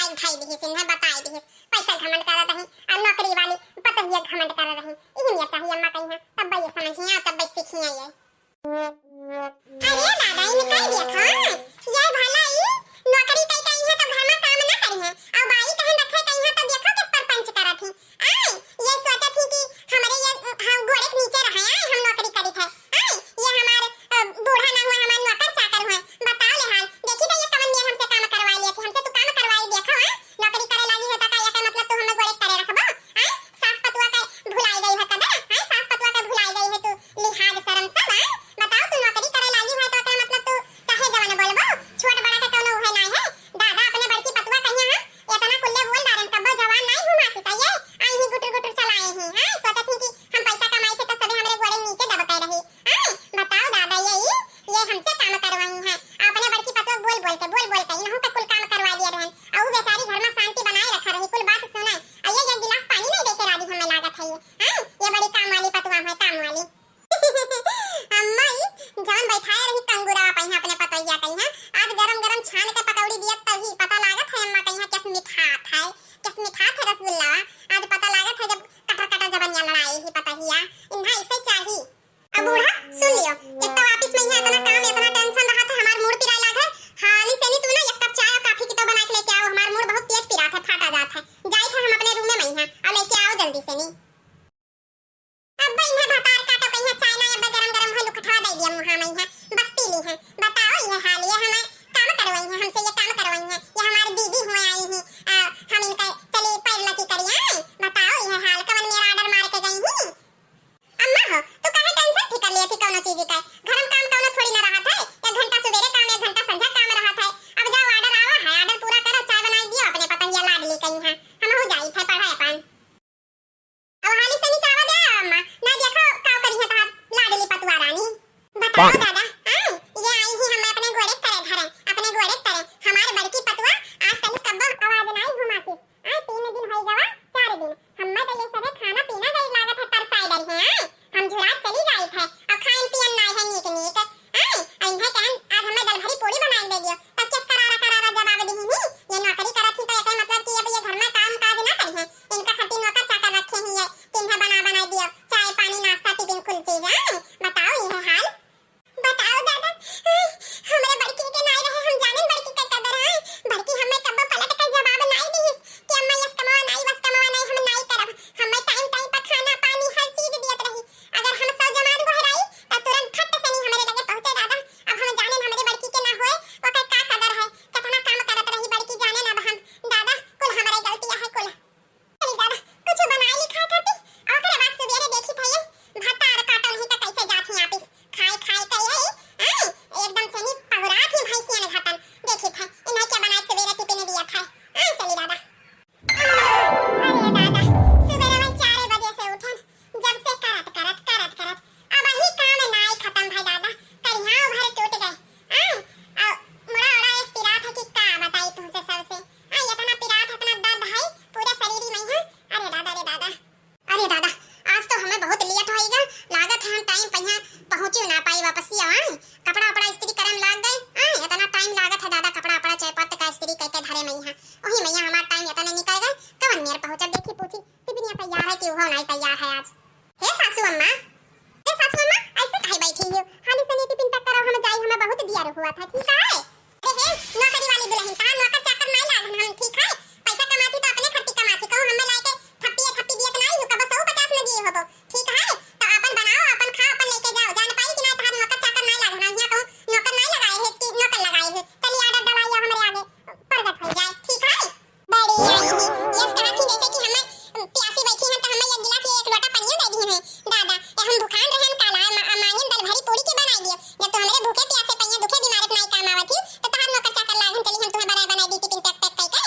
लायक खाई दी सिन्हा बताई दी पैसा घमंड कर रही और नौकरी वाली पतहिया घमंड कर रही इही में चाहिए अम्मा कही तब ये समझिया तब सीखिया ये अरे दादा इन कह दिया था ये भला ई नौकरी कई कई है तो घर में काम ना करी है और बाई कहीं रखे कहीं है तो देखो किस पर पंच करा थी आई ये सोचा थी कि हमारे ये हम गोरे के नीचे रहे हैं हम नौकरी करी थे आई ये हमारे बूढ़ा ना हुआ हमारे नौकर चाकर हुए बताओ ले हाल देखी तो ये कवन ने हमसे काम करवाई लिया थी हमसे तो काम करवाई देखो हां नौकरी करे लगी है तो का ये मतलब तू हमें गोरे करे रखबो आई सास पतुआ का भुलाई गई है कदा आई सास पतुआ का भुलाई गई है तू लिहाज शर्म सब आई बताओ तू नौकरी करे लगी है तो का मतलब तू चाहे जवान बोलबो छोट बड़ा का कोनो है नहीं है दादा अपने बड़की पतुआ कहिया है इतना कुल्ले बोल दारन कब्बो जवान नहीं हुआ से चाहिए आई ही गुटर गुटर चलाए हैं हां सोचत थी कि हम पैसा कमाई थे तो सभी हमरे गोरे नीचे दबके रही आई बताओ दादा ये हमसे काम करवाई है अपने बड़की पतुआ बोल बोल के इनहु का कुल काम करवा दिया रहन और बेचारी घर में शांति बनाए रखा रही कुल बात सुनाए और ये एक गिलास पानी नहीं देके राजी हमें लागत है ये बड़ी काम वाली पतुआ है काम वाली अम्मा जवन बैठाए रही कंगुरा पहिया अपने पतैया कही है आज गरम गरम छान के पकौड़ी दिया तभी पता लागत है अम्मा कही किस मीठा है रसगुल्ला आज पता लागत है जब कटा कटा जबनिया लड़ाई ही पतहिया इन्हा इसे चाहिए अब बूढ़ा सुन लियो एक तो वापस में इतना काम इतना टेंशन रहा था हमार मूड पिराए लाग है हाली से नहीं तू ना एक कप चाय और काफी की तो बना के लेके आओ हमार मूड बहुत तेज पिरा था फाटा जात है जाई था हम अपने रूम में मई है और लेके आओ जल्दी से नहीं अब इन्हें भतार काटो कहीं चाय ना अब गरम गरम है लुकठवा दे दिया मुहा मई है बस पी ली है बताओ ये हाल ये हमें काम करवाई है हमसे ये काम करवाई है ये हमारी दीदी हुए आई है हम इनका चले पैर लकी करिए बताओ ये हाल कवन मेरा ऑर्डर मार के गई ही अम्मा हो तू काहे टेंशन ठीक कर लेती कोनो चीज का घरम काम कोनो थोड़ी ना रहा था एक घंटा सवेरे काम एक घंटा संध्या काम रहा था अब जाओ ऑर्डर आवा है ऑर्डर पूरा करो चाय बनाई दियो अपने पतंगिया लाडली कहीं है हम हो जाई थे पढ़ाई पान अब हाली से नहीं चावा दे अम्मा ना देखो काव करी है ता लाडली पतुआ रानी बताओ दादा ये आई ही हम अपने घोड़े तरह घर अपने घोड़े तरह हमारे बड़की पतुआ आज तक कब्बो आवाज नहीं घुमाती आई 3 दिन हो गवा 4 दिन हम तो ये सब खाना पीना गई लागत है तरसाई डर है हम झुरा चली जाई थे और खान पियन नहीं है नीक नीक आई इन्हें कहन आज हमें दल भरी पूरी बनाई दे दियो तब किस करारा जवाब दी ही ये नौकरी करत थी तो एक मतलब कि अब ये घर में काम काज ना करी है इनका खटी नौकर चाकर रखे ही है तिन्हा बना दियो चाय पानी नाश्ता टिफिन खुल चीज है बताओ ये हाल बताओ दादा हमारे बड़की के नहीं रहे हम जाने बड़की का कदर है बड़की हमें कब पलट कर जवाब नहीं दी कि अम्मा यस कमावा नहीं बस कमावा नहीं हम नहीं करब हमें टाइम टाइम पर खाना पानी हर चीज दियत रही अगर हम सौ जमान गोहराई तो तुरंत फट से नहीं हमारे लगे पहुंचे दादा अब हम जाने हमारे बड़की के ना होए वो का कदर है कितना काम करत रही बड़की जाने ना हम दादा कुल हमारे गलतियां है कुल अरे दादा कुछ बनाई लिखा करती और करे बात सवेरे देखी थई भातार काटल ही तो कैसे जाती आपस खाए खाए कहिए एकदम से नहीं पहुरा थी भैंसिया ने घातन देखी था इन्हें क्या बनाए सवेरे टिफिन दिया था चली दादा अरे दादा सवेरे मैं 4 बजे से उठन जब से करत अब ही काम नहीं खत्म भाई दादा करिया भर टूट गए मोड़ा ओड़ा इस पिरा था कि का बताई तुमसे सबसे इतना पिरा था इतना दर्द है पूरे शरीर में है अरे दादा आज तो हमें बहुत लेट होएगा लागत है हम टाइम पहिया पहुंचे ना पाई वापस आए कपड़ा अपड़ा इस्त्री करम लाग गए इतना टाइम लागत है दादा कपड़ा अपड़ा चाय पत्त का इस्त्री करके धरे में है ओही में हमारा टाइम इतना निकल गए कवन मेर पहुंचा देखी पूछी टिफिन तैयार है कि वो नहीं तैयार है आज हे सासू अम्मा ऐसे काहे बैठी हो हाली से टिफिन पैक करो हम जाई हमें बहुत दिया हुआ था ठीक है अरे नौकरी वाली दुल्हन का नौकर चाकर नहीं लागन हम ठीक है पैसा कमाती तो अपने खर्ची कमाती कहूं हमें लाके थप्पी दियत नहीं हो कब 150 में दिए हो ठीक है तो अपन बनाओ अपन खा अपन लेके जाओ जान पाई कि नहीं तुम्हारे नौकर चाकर नहीं लागन हम यहां कहूं नौकर नहीं लगाए है कि नौकर लगाए है चलिए ऑर्डर दवाइयां हमारे आगे प्रगट हो जाए ठीक है बड़ी आई है ये कहती जैसे कि हमें प्यासी बैठी है तो हमें एक गिलास एक लोटा पानी दे दी है दादा ये हम भूखान रहन काला मांगन दल भरी पूरी के बनाई दियो जब तो हमारे भूखे प्यासे पहिया दुखे बीमारत नहीं काम आवत ही तो तहार नौकर चाकर लागन चली हम तुम्हें बना दी टिफिन पैक पैक करके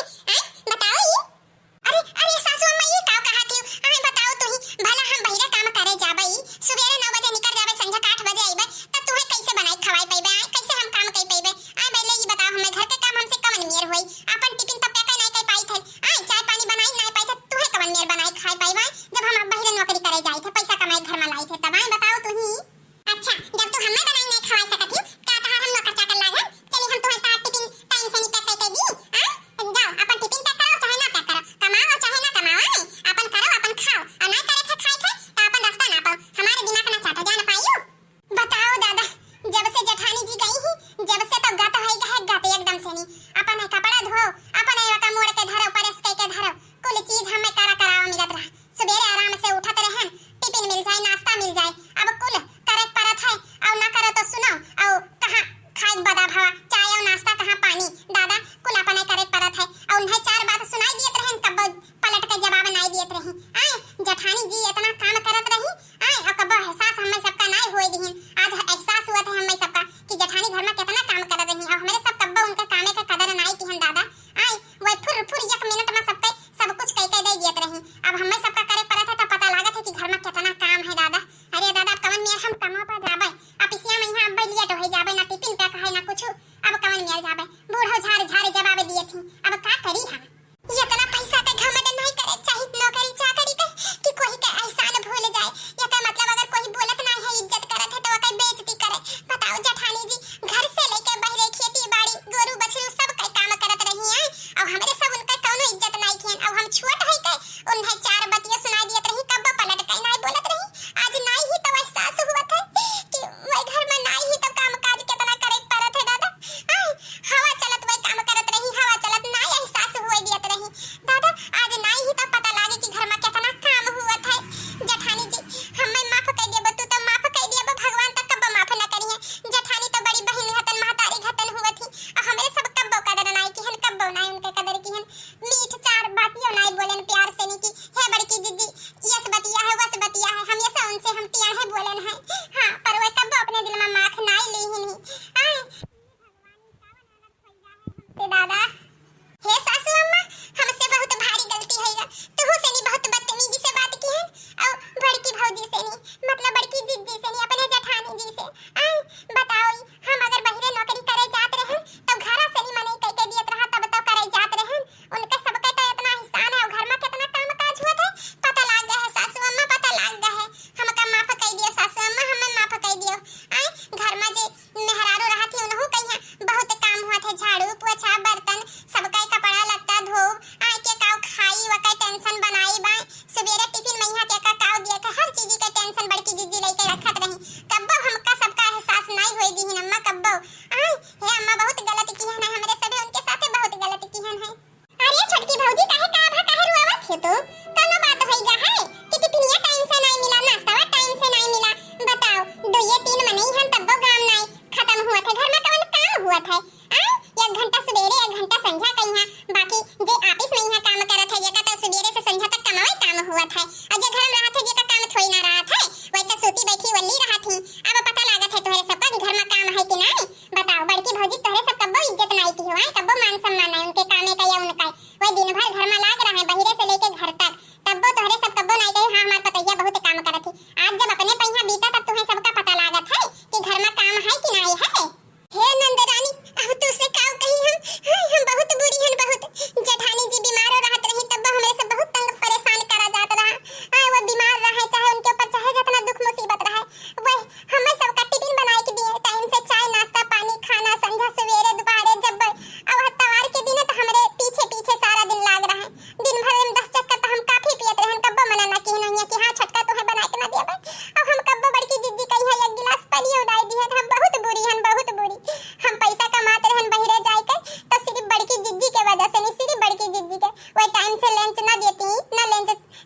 के वही टाइम से लंच ना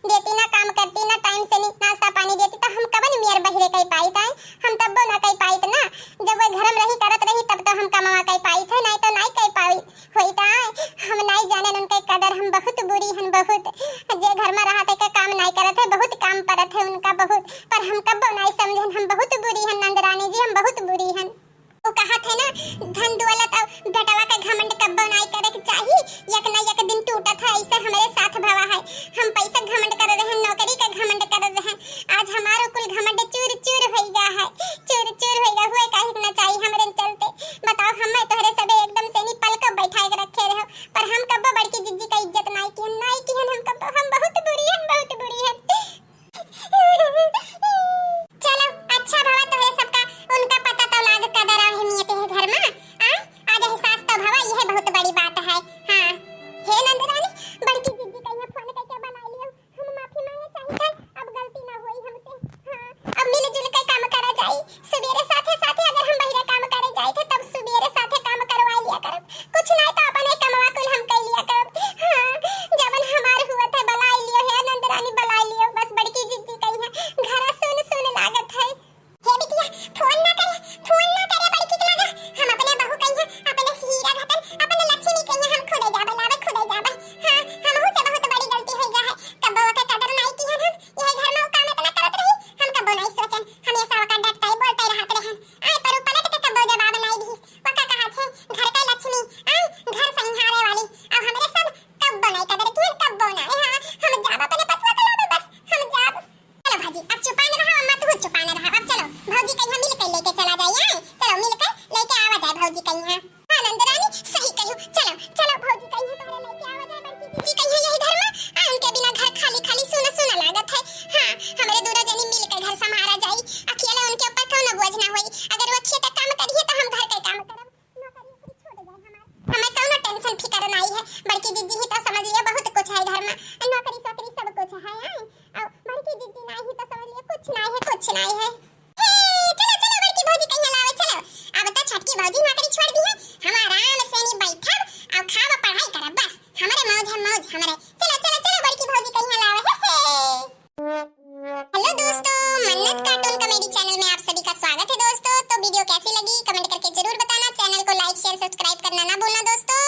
देती ना काम करती ना टाइम से नाश्ता पानी देती तो हम कबन मियर बहिरे कई पाई था हम तब ना कई पाई ना जब वो घर में रही करत रही तब तो हम कमावा कई पाई थे नहीं तो नहीं कई पाई होई था हम नहीं जाने उनके कदर हम बहुत बुरी हन बहुत जे घर में रहा के काम नहीं करत है बहुत काम परत है उनका बहुत पर हम कब नहीं समझन हम बहुत बुरी हन नंदरानी जी हम बहुत बुरी हन वो कहा थे ना धन दौलत और बेटवा का घमंड कब्बो नहीं करे के चाहिए एक ना एक दिन टूटत है ऐसे हमारे साथ भवा है हम पैसा घमंड कर रहे हैं नौकरी का घमंड कर रहे हैं आज हमारो कुल घमंड चूर चूर हो गया है चूर हो गया हुए काहे ना चाहिए हमरे चलते बताओ हम तोहरे सबे एकदम से नी पल को बैठा के रखे रहो पर हम कब्बो बड़की जिज्जी का इज्जत नहीं की हम कब्बो हम बहुत बुरी है चलो अच्छा भवा तोहरे सबका उनका पता तो लाग कदर और अहमियत है घर में आज एहसास तो भवा यह बहुत बड़ी बात है हां हे नंदरानी बड़की दीदी का यहाँ फोन करके बना लियो हम माफी मांगे चाहिए अब गलती ना हुई हमसे हां अब मिलजुल के काम करा जाए सवेरे साथे साथे अगर हम बहिरे काम करे जाए थे तब सवेरे साथे काम करवा लिया करब कुछ नहीं तो अपने कमवा कुल हम कर लिया करब हां जबन हमार हुआ था बला लियो हे नंदरानी बला लियो बस बड़की दीदी का यहाँ घर सुन लागत है हे बिटिया फोन ना करे बड़की के लगा हम अपने बहू कहिया अपने हीरा घटन अपने लक्ष्मी कहिया हम खुदे जाबे हां हम हो से बहुत बड़ी गलती हो गया है कब्बो का कदर नहीं की हम यह घर में काम इतना करत रही हम कब्बो नहीं सोचन हमेशा वका डटते बोलते रहत रहन आए पर पलट के कब्बो जवाब नहीं दी वका कहा छे घर का लक्ष्मी घर संहारे वाली अब हमरे सब कब्बो नहीं कदर की कब्बो ना हां हम जाब अपने पतवा कलावे बस हम जाब चलो भाजी अब चुपाने रहा अम्मा तू चुपाने रहा अब चलो भौजी कहीं मिल के लेके चला जाइए चलो मिलकर लेके आवा जाए भौजी कहीं हां नंदरानी सही कहियो चलो भौजी कहीं तोरे लेके आवा जाए बड़की दीदी कहीं यही घर में उनके बिना घर खाली सुना लागत है हां हमरे दोनों जनी मिलकर घर संभाला जाई अकेले उनके ऊपर कोनो बोझ ना होई अगर वो खेत काम करिए तो हम घर के काम करब नौकरी छोड़ जाए हमें कोनो टेंशन फिकर नहीं है बड़की दीदी ही तो समझ लियो बहुत कुछ है घर में नौकरी सब कुछ है और बड़की दीदी नहीं तो समझ लियो कुछ नहीं है चलो बड़की भौजी कहीं लावे चलो अब तो छटकी भौजी नौकरी छोड़ दी है हम आराम से नहीं बैठब और खावा पढ़ाई करब बस हमारे मौज हमारे चलो बड़की भौजी कहीं लावे हेलो दोस्तों मन्नत कार्टून कॉमेडी चैनल में आप सभी का स्वागत है दोस्तों तो वीडियो कैसी लगी कमेंट करके जरूर बताना चैनल को लाइक शेयर सब्सक्राइब करना ना भूलना दोस्तों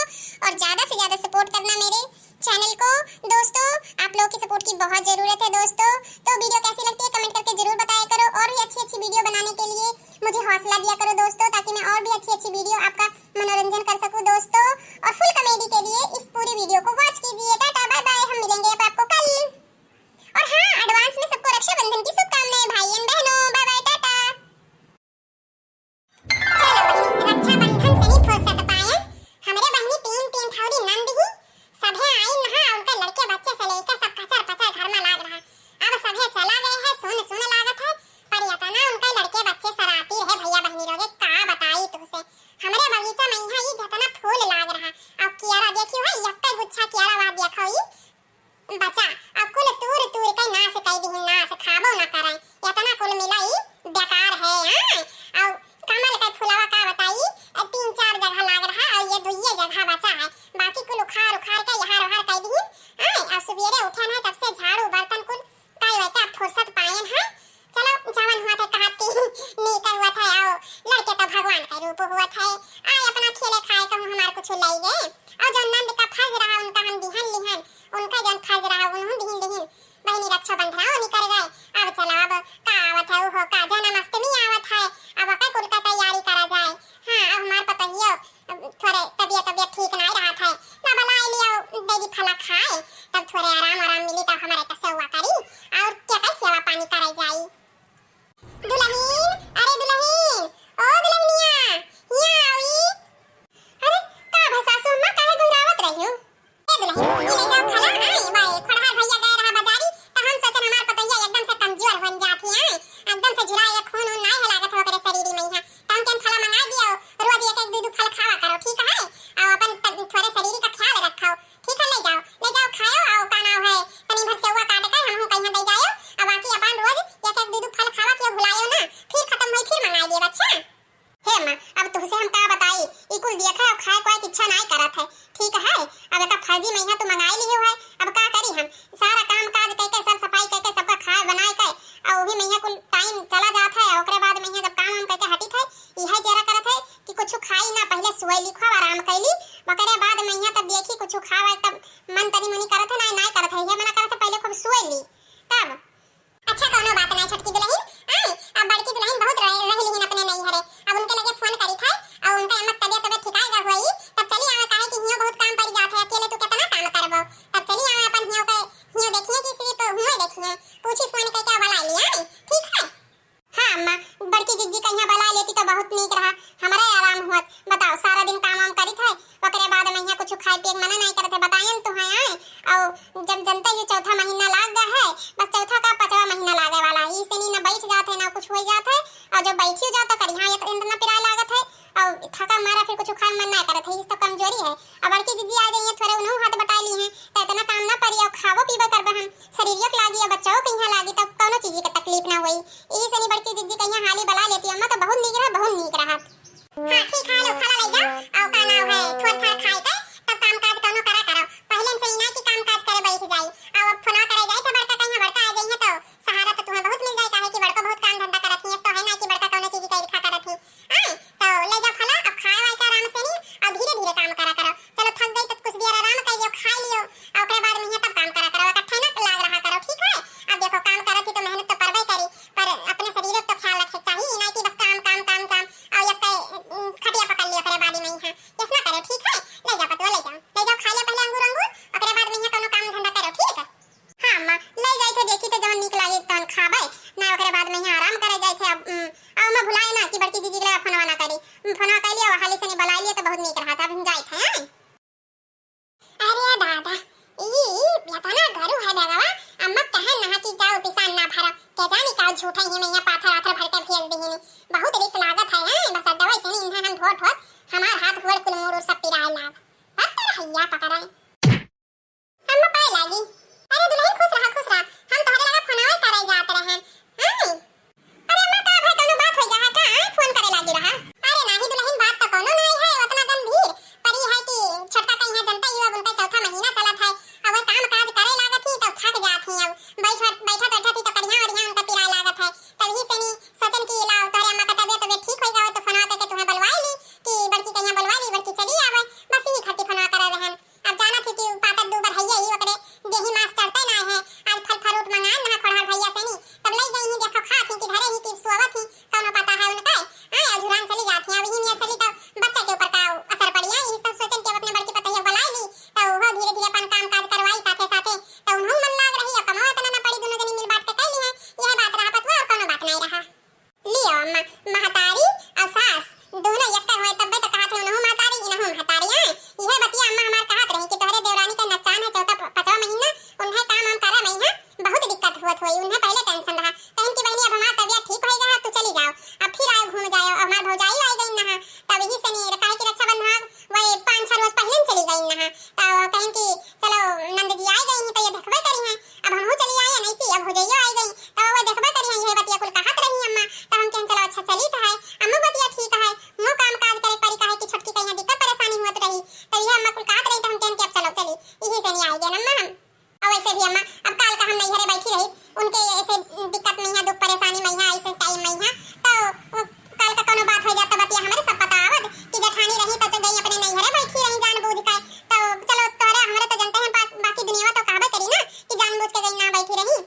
और ज्यादा से ज्यादा सपोर्ट करना मेरे चैनल को दोस्तों आप लोगों की सपोर्ट की बहुत जरूरत है दोस्तों तो वीडियो कैसी लगती है कमेंट करके जरूर बताया करो और भी अच्छी वीडियो बनाने के लिए मुझे हौसला दिया करो दोस्तों ताकि मैं और भी अच्छी वीडियो आपका मनोरंजन कर सकूं दोस्तों और फुल कॉमेडी के लिए इस पूरी वीडियो को वॉच कीजिए टाटा बाय बाय हम मिलेंगे अब आपको कल और हां एडवांस में सबको रक्षाबंधन की शुभकामनाएं भाई बहनों बाय बाय टाटा चलो रक्षाबंधन से नहीं फुर्सत पाए हमरे बहनी तीन थौड़ी नंद ही सभे आई नहा उनके लड़के बच्चे से लेकर सब कचर पचर घर में लाग रहा अब सभे चला गए हैं सुन लागत है पर ये ना उनके लड़के बच्चे सराती है भैया बहनी रोगे का बताई तुसे हमरे बगीचा में यहाँ ये जितना फूल लाग रहा अब कियारा देखियो है यक्का गुच्छा कियारा वा देखो ई बचा अब कुल तूर के ना से कह दी ना से खाबो ना करे इतना कुल मिलाई बेकार है हां और कमल का फुलवा का बताई 3-4 जगह लाग रहा और ये दुइये जगह बचा है बाकी कुल उखाड़ के यहाँ रहा कह दी और सवेरे उठे ना तब से झाड़ू बर्तन कुल कई वैसा फुर्सत पाएन है चलो जवन हुआ था कहती नीता हुआ था आओ लड़के तो भगवान का रूप हुआ था आए अपना खेले खाए कहूं हमार कुछ लाई गए और जो नंद का फज रहा उनका हम दिहन उनका जन फज रहा उन्हों दिहन बहनी रक्षाबंधन आओ निकल गए अब चलो अब का आवत है वो का जन्माष्टमी आवत है अब का कुल का तैयारी करा जाए हां अब हमार पता ही थोड़े तबीयत ठीक नहीं रहा था ना बनाई लियो देगी फला खाए तब थोड़े आराम मिली तब हमारे का सेवा करी और क्या का सेवा पानी कराई जाई दुल्हन अरे दुल्हन ओ दुल्हनिया यहाँ आई अरे का भसासु मां काहे गुरावत रही हो ए दुल्हन ये ले जाओ खाना आई भाई खड़हार भैया गए रहा बाजारी तो हम सोचन हमार पतैया एकदम से कमजोर बन जाती है एकदम से जुड़ा ये खून नहीं हलागत हो करे शरीर में है तम के फला मंगा दियो रोज एक दो फल खावा करो ठीक है और अपन थोड़े शरीर का ख्याल रखो ठीक है ले जाओ खाओ और का नाम है तनी भर सेवा काट के हमहु कहीं दे जाओ अब बाकी अपन रोज एक दो फल खावा के भुलायो ना करत है ना करत है, ये मना करत है पहले खूब सोए ली तब। अच्छा कोनो बात नहीं छोटकी दुल्हन, आई अब बड़की दुल्हन बहुत रह ली अपने नहीं हरे, अब उनके लगे फोन करी था और उनका अम्मा तबियत ठिकाएगा होई तब चली आवे, काहे कि हियो बहुत काम पड़ जात है, अकेले तू कितना काम करबो, तब चली आवे अपन हियो के हियो देखिए कि सिर्फ हुए देखिए पूछी फोन करके बुला लिया ठीक है। हां अम्मा बड़की जिज्जी का यहां बुला लेती तो बहुत नीक रहा, हमारा आराम होत। बताओ सारा दिन काम करी थे ओकरे बाद में यहां कुछ खाए पिए मना नहीं करते, बतायन तो है आए और जब जनता ये चौथा महीना लाग गया है, बस चौथा का पांचवा महीना लागे वाला है, इससे नहीं ना बैठ जाते ना कुछ हो जाता है, और जब बैठी हो जाता कर यहां एक ना पिराय लागत है और थका मारा फिर कुछ खाए मन ना करत है, इस तो कमजोरी है। अब बड़की दीदी आ गई है थोड़े उन्हों हाथ बटा ली है तो इतना काम ना करिए और खावो पीबो करबे हम, शरीरियक लागी और बच्चों के यहां लागी तब कोनो चीज की तकलीफ ना होई, इसी से नहीं बड़की दीदी का यहां हाली बला लेती अम्मा तो बहुत नीक रहा बहुत नीक रहा। हां ठीक है लो खाला ले जाओ और का नाम है थोड़ा थोड़ा खाई के तब काम काज कोनो करा करो, पहले से ही ना कि काम काज करे बैठ जाई और फोन करे जाए तो बड़का कहीं बड़का आ जाई है तो सहारा तो तुम्हें बहुत मिल जाए, काहे कि बड़का बहुत काम धंधा करत है तो है ना कि बड़का कोनो चीज की खा करत है आई तो ले जाओ खाला अब खाए वाए के आराम से नहीं और धीरे धीरे काम करा करो, चलो थक गई तो कुछ देर आराम कर लियो खा लियो और ओकरे बाद में तब काम करा करो, इकट्ठे ना लाग रहा करो ठीक है। अब देखो काम करत ही तो मेहनत तो करबे करी पर अपने शरीर को तो ख्याल रखे चाहिए ना कि बस काम काम काम काम और ये खटिया पकड़ लियो ओकरे बाद में ही है कैसे ना करो ठीक है। ले जाओ पतवा ले जाओ खा लियो पहले अंगूर अंगूर ओकरे बाद में कोनो काम धंधा करो ठीक है। हां अम्मा ले जाई थे देखी तो जवन निक लागे तन खाबे ना ओकरे बाद में आराम करे जाई थे। अब मैं भुलाए ना कि बड़की दीदी के फोनवा ना करी, फोनवा कर लियो हाली से नहीं बुला लियो तो बहुत नीक रहा था, अब जाई थे। अरे दादा ई यातना घरू है बेगवा अम्मा कहे ना कि जाओ पिसान ना भरा के जानी का झूठा ही में यहां पाथर आथर भर के फेल देही बहुत रिस्क लागत है बस दवाई से नहीं इन्हें हम ठोट ठोट हमार हाथ गोड़ कुल मोड़ सब पिराए लाग पत्थर हैया पकड़ाए अम्मा पाए लागी। अरे दुल्हन खुश रहा हम तोहरे लगा फोनवा करे जात रहे हां अरे अम्मा का भाई कोनो बात हो जा का फोन करे लागी रहा। अरे नहीं दुल्हन बात तो कोनो नहीं है उतना गंभीर पर ये है कि छोटा कहीं है जनता युवा उनका चौथा महीना चला था अब काम काज करे लागत ही तो थक जात ही अब बैठा थी तो करिया और यहां उनका पिराए लागत है तभी से नहीं सोचन की लाओ तोरे अम्मा का तबीयत ठीक हो जाए तो फोन करके तुम्हें बुलवा ली कि बड़की कहीं बुलवा ली बड़की चली आवे बस यही खातिर फोन कर रहे हैं। अब जाना थी कि पातर दो बार हैया ही ओकरे देही मास चढ़ते ना है आज फल फ्रूट मंगा ना खड़हर भैया से नहीं तब ले गई ही देखो खा थी कि घरे ही की सोवत ही कोनो पता है उनका हां अधूरान चली जाती है अब ही नहीं चली तो बच्चा के ऊपर का असर पड़िया यही सब सोचन के अपने बड़की पतैया बुला ली तो वो धीरे धीरे अपन काम काज करवाई साथे साथे तो उन्हों मन लाग रही है कमाओ इतना ना पड़ी दोनों जनी मिल बांट के कर ली है यह बात रहा पतवा और कोनो बात नहीं रहा। लियो अम्मा महतारी और सास दोनों यक्का होए तब तो कहा थे उन्हों महतारी इन्हों महतारियां यह बतिया अम्मा हमार कहत रही कि तोहरे देवरानी का नचान है चौथा पांचवा महीना उन्हें काम हम करा नहीं है बहुत दिक्कत हुआ हुई उन्हें पहले टेंशन रहा कहीं की बहनी अब हमार तबीयत ठीक हो गया तो चली जाओ अब फिर आओ घूम जाओ हमार भौजाई आ गई ना तब यही से नहीं कहे कि रक्षाबंधन वही 5-6 रोज पहले चली गई ना तो कहीं कि चलो नंद जी आ गई तो ये देखबे करी है अब हम चली आए नहीं सी अब भौजाई आ गई तो वो देखबे करी है ये बतिया कुल कहत रही अम्मा तो हम कहें चलो अच्छा चली तो है अम्मा बतिया ठीक है मो काम काज करे परी कहे कि छोटकी कहीं दिक्कत परेशानी होत रही तो ये अम्मा कुल कहत रही तो हम कहें कि अब चलो चली यही से नहीं आई गए अम्मा हम और वैसे भी अम्मा अब काल का हम नहीं घरे बैठी रही उनके ऐसे दिक्कत में है दुख परेशानी में है ऐसे टाइम में है तो काल का कोनो बात हो जाता बतिया हमारे सब पता आवत कि जेठानी रही तो गई अपने नहीं घरे बैठी रही जान बूझ के तो चलो तोरे हमारे तो जानते हैं बाकी दुनिया तो कहबे करी ना कि जान बूझ के गई ना बैठी रही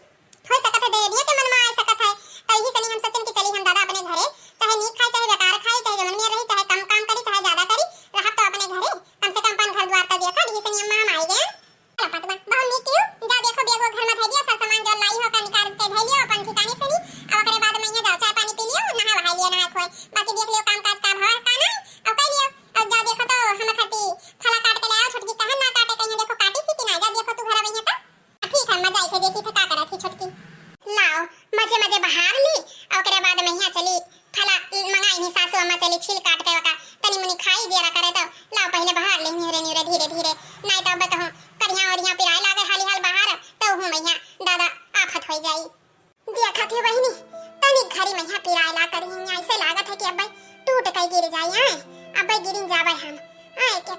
हो सकत है दे दिए के मन में आ सकत है तो यही से नहीं हम सोचन कि चली हम दादा अपने घरे चाहे नीक खाए चाहे बेकार खाए चाहे जमन में रही चाहे कम काम करी चाहे ज्यादा करी रहा तो अपने घरे कम से कम अपन घर द्वार तो देखा यही से नहीं हम आ गए पतवा बहुत नीक क्यों जा देखो बेगो घर में भेजियो सब सामान जो लाई हो का निकाल के भेजियो अपन ठिकाने से नहीं और ओकरे बाद में यहां जाओ चाय पानी पी लियो नहा वहा लियो नहा खोए बाकी देख लियो काम काज का भर का ना और कर लियो और जा देखो तो हम खाती फला काट के ले आओ छोटकी कहन ना काटे कहीं देखो काटी सी कि ना जा देखो तू घर आवे तो ठीक है मजा आई से देखी थे का करा थी छोटकी लाओ मजे मजे बाहर ली और ओकरे बाद में यहां चली फला मंगाई नहीं सासू अम्मा चली छिल काट के वका तनी मनी खाई जेरा करे तो लाओ पहले बाहर ले नीरे धीरे धीरे नहीं तो अब तो हम करिया और यहां पिराए लागे हाली हाल बाहर तो हूं मैं यहां दादा आफत हो जाई देखा थे बहिनी तनी घरी में यहां पिराए ला कर यहां ऐसे लागत है कि अब टूट के गिर जाए अब गिरिन जावे हम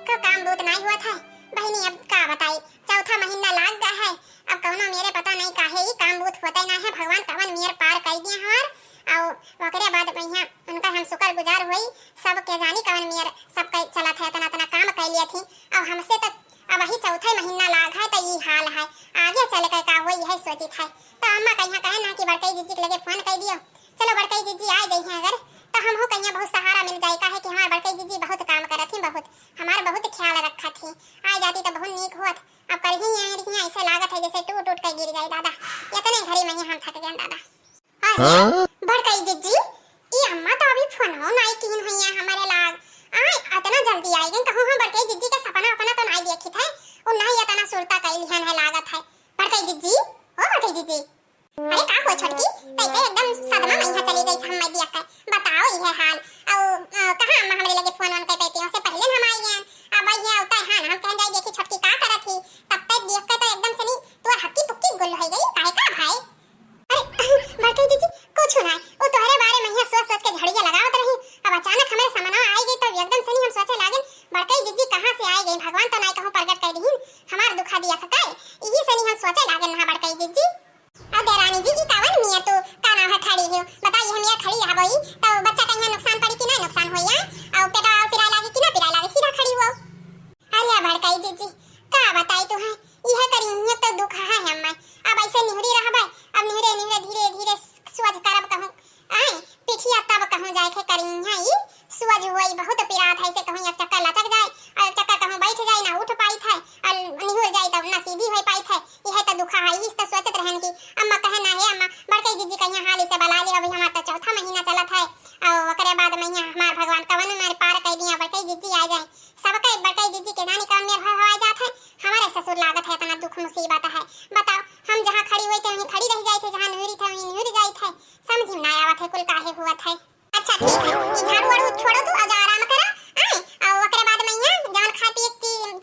के काम बहुत नहीं हुआ था बहिनी अब का बताई चौथा महीना लाग गया है अब कौनो मेरे पता नहीं काहे ही काम बहुत होता ना है भगवान कवन मेर पार कर दिए हमार और ओकरे बाद में यहां उनका हम शुक्रगुजार होई सब के जानी कवन मेर सब के चला था तना तना काम कर लिया थी और हमसे तो अब वही चौथा महीना लाग है तो ये हाल है, आगे चल कर का होई है सोचित है। तो अम्मा कहिया कहे ना कि बड़कई जीजी के लगे फोन कर दियो, चलो बड़कई जीजी आ गई हैं अगर तो हम हो कहिया बहुत सहारा मिल जाए, का है कि हमार बड़कई जीजी बहुत काम करत थी, बहुत हमार बहुत ख्याल रखा थी, आ जाती तो बहुत नीक होत। अब कर ही है रिया ऐसे लागत है जैसे टूट टूट कर गिर जाए दादा, इतने घड़ी में हम थक गए दादा। अरे बड़कई जीजी ई अम्मा तो अभी फोन नहीं कीन होइया हमारे लाग, आय इतना जल्दी आई गई कहूं हम बड़कई जीजी के सपना अपना तो नहीं देखी थे, उ नहीं इतना सुरता कैली है लागत है। बड़कई जीजी ओ बड़कई जीजी, अरे का हो छोटकी तैसे एकदम सदमा में यहाँ चली गई हम मैं देख कर, बताओ ये हाल और कहां अम्मा हमरे लगे फोन ऑन कर देती हो से पहले हम आई गए, अब ये होता है हम कह जाए देखी छोटकी का करत थी, तब तक देख कर तो एकदम से नहीं तोर हक्की पुक्की गुल हो गई काहे का भाई। अरे बड़कई जीजी कुछ नहीं, वो तोहरे बारे में यहाँ सोच सोच के झड़िया लगावत रही, अब अचानक हमारे सामने आई गई तो एकदम से नहीं हम सोचे लागन बड़कई जीजी कहां से आई गई, भगवान तो नहीं कहूं प्रकट कर दीन हमार दुखा दिया था काय, यही से नहीं हम सोचे लागन ना बड़कई जीजी। अरे रानी जी की कावन मिया तो का नाम है खड़ी हो, बताइए हम यहाँ खड़ी है वही तो बच्चा का यहाँ नुकसान पड़ी कि नहीं नुकसान होई है, और पेटा पिरा लागी कि ना पिरा लागी सीधा खड़ी हो। अरे बड़कई जीजी का बताई तो है यह करी ये तो दुख है हम अब ऐसे निहरी रहबे, अब निहरे निहरे धीरे धीरे सुअज करब कहूं आय पिठिया तब कहूं जाए के करी है ई सुअज होई बहुत पिरात है से कहूं एक चक्कर लचक जाए और चक्कर कहूं बैठ जाए ना उठ पाई थे और निहुर जाए तब ना सीधी होई पाई थे, यह तो दुखा है इस तो सोचत रहन की अम्मा कहे ना है अम्मा बड़कई जीजी कहिया हाल से बला ले, अभी हमार तो चौथा महीना चलत है और ओकरे बाद में यहाँ हमार भगवान कवन मार पार कर दिया बड़कई जीजी आ जाए, सबके बड़कई जीजी के जानी काम में भय हो जात है, हमारे ससुर लागत है इतना दुख मुसीबत है, बताओ हम जहां खड़ी हुई थे वहीं खड़ी रह जाए थे, जहां निहुरी थे वहीं निहुर जाए थे, समझ में ना आवत है कुल काहे हुआ है। अच्छा ठीक है ये झाड़ू वाड़ू छोड़ो तू और आराम करा आए और ओकरे बाद में यहाँ जवन खा पिए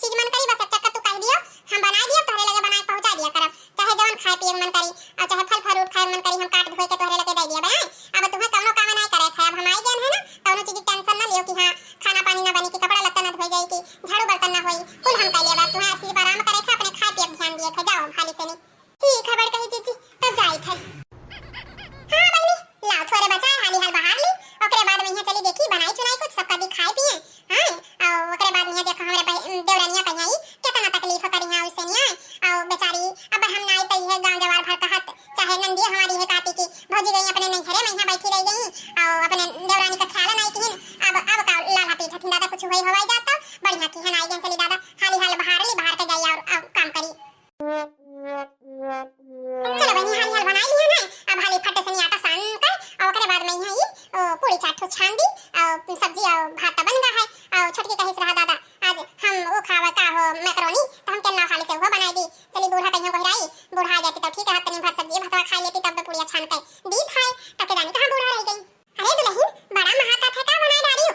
चीज मन करी बस चक्कर तू कह दियो हम बना दियो तोहरे लगे बनाए पहुंचा दिया करब, चाहे जवन खाए पिए मन करी और चाहे फल फ्रूट खाए मन करी हम काट धोए के तोहरे लगे दे दिया बे। अब तुम्हें कौनो काम नहीं करे थे, अब हम आई गए हैं ना कौनो चीज की टेंशन ना लियो कि हां खाना पानी ना बनी कि कपड़ा लत्ता ना धोए जाए कि झाड़ू बर्तन ना होई, कुल हम कह लेबा तुम्हें सिर्फ आराम करे थे अपने खाए पिए ध्यान दिए थे, जाओ खाली से नहीं ठीक है बड़कई जीजी तब जाई थे। हां बहनी लाओ थोड़े बचाए हाली हाल बाहर ली ओकरे बाद में यहाँ चली देखी बनाई चुनाई कुछ सबका भी खाए पिए हां और ओकरे बाद में देखो हमरे देवरानिया कहियाई कितना तकलीफ करी है उससे नहीं और बेचारी अब हम ना आई तो ये गांव जवार भर कहत चाहे नंदी हमारी है काटी की भौजी गई अपने नहीं घरे में यहाँ बैठी रह गई और अपने देवरानी का ख्याल नहीं किन, अब का लाला पीछा थी दादा कुछ होई हवाई जाता बढ़िया की है ना आई गई चली दादा हाली हाल बाहर ली बाहर के जाई और काम करी। चलो बहनी हाली हाल बनाई ली है ना अब हाली फटे से आटा सान कर और ओकरे बाद में यहाँ ये पूरी चाट छान दी और सब्जी और भात बन गया है और छोटकी कहिस रहा दादा आज हम वो खावा का हो मैकरोनी तो हम केना खाली से वो बनाई दी, चली बूढ़ा कहियो कहराई बूढ़ा आ जाती तो ठीक है तनी भर सब्जी भात खा लेती तब तो पूरी छान कर दी खाए तक जानी कहां बूढ़ा रह गई। अरे दुल्हन बड़ा महाका थे का बनाई डाली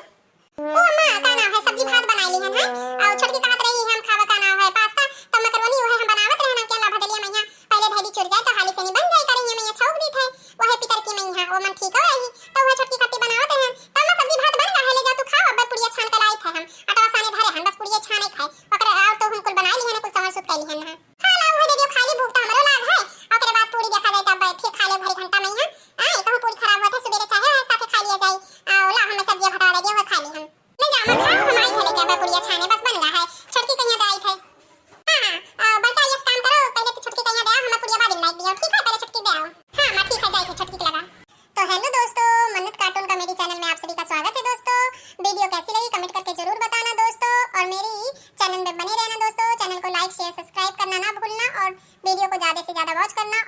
ओ अम्मा का नाम है सब्जी भात बनाई ली है और छोटकी कहत रही हम खावा का नाम है पास्ता तो मैकरोनी वो हम बनावत रहना केला भदलिया मैया पहले धैली चुर जाए तो हाली से नहीं बन जाए करेंगे मैया छौक दी थे वह पितर की मैया वो मन ठीक हो रही तो वह छोटकी कट्टी बनावत हैं तो मैं सब्जी भात बन रहा है ले जा तू खा अब पुड़िया छान कर आई थे हम आटा साने धरे हम बस पुड़िया छाने खाए ओकरे और तो हम कुल बनाई ली है कुछ समझ सुत कैली है ना खा ला वो दे दियो खाली भूख तो हमरो लाग है ओकरे बाद पूरी देखा जाए तब फिर खा ले भरी घंटा मैया आई कहूं पूरी खराब होते सवेरे चाहे साथे खा लिया जाए और ला हमें सब्जी भात दे दियो वो खा ली हम ले जा मत खाओ हम आई थे लेके अब पुड़िया छाने बस बन रहा है छोटकी कन्या दे आई थे हां बता ये काम करो पहले तो छोटकी कन्या दे आओ हम पुड़िया बाद में दियो ठीक है पहले छोटकी दे आओ हां मैं ठीक है जाई थे छोटकी के लगा। तो हेलो दोस्तों मन्नत कार्टून कॉमेडी चैनल में आप सभी का स्वागत है दोस्तों, वीडियो कैसी लगी कमेंट करके जरूर बताना दोस्तों और मेरी चैनल में बने रहना दोस्तों, चैनल को लाइक शेयर सब्सक्राइब करना ना भूलना और वीडियो को ज्यादा से ज्यादा वॉच करना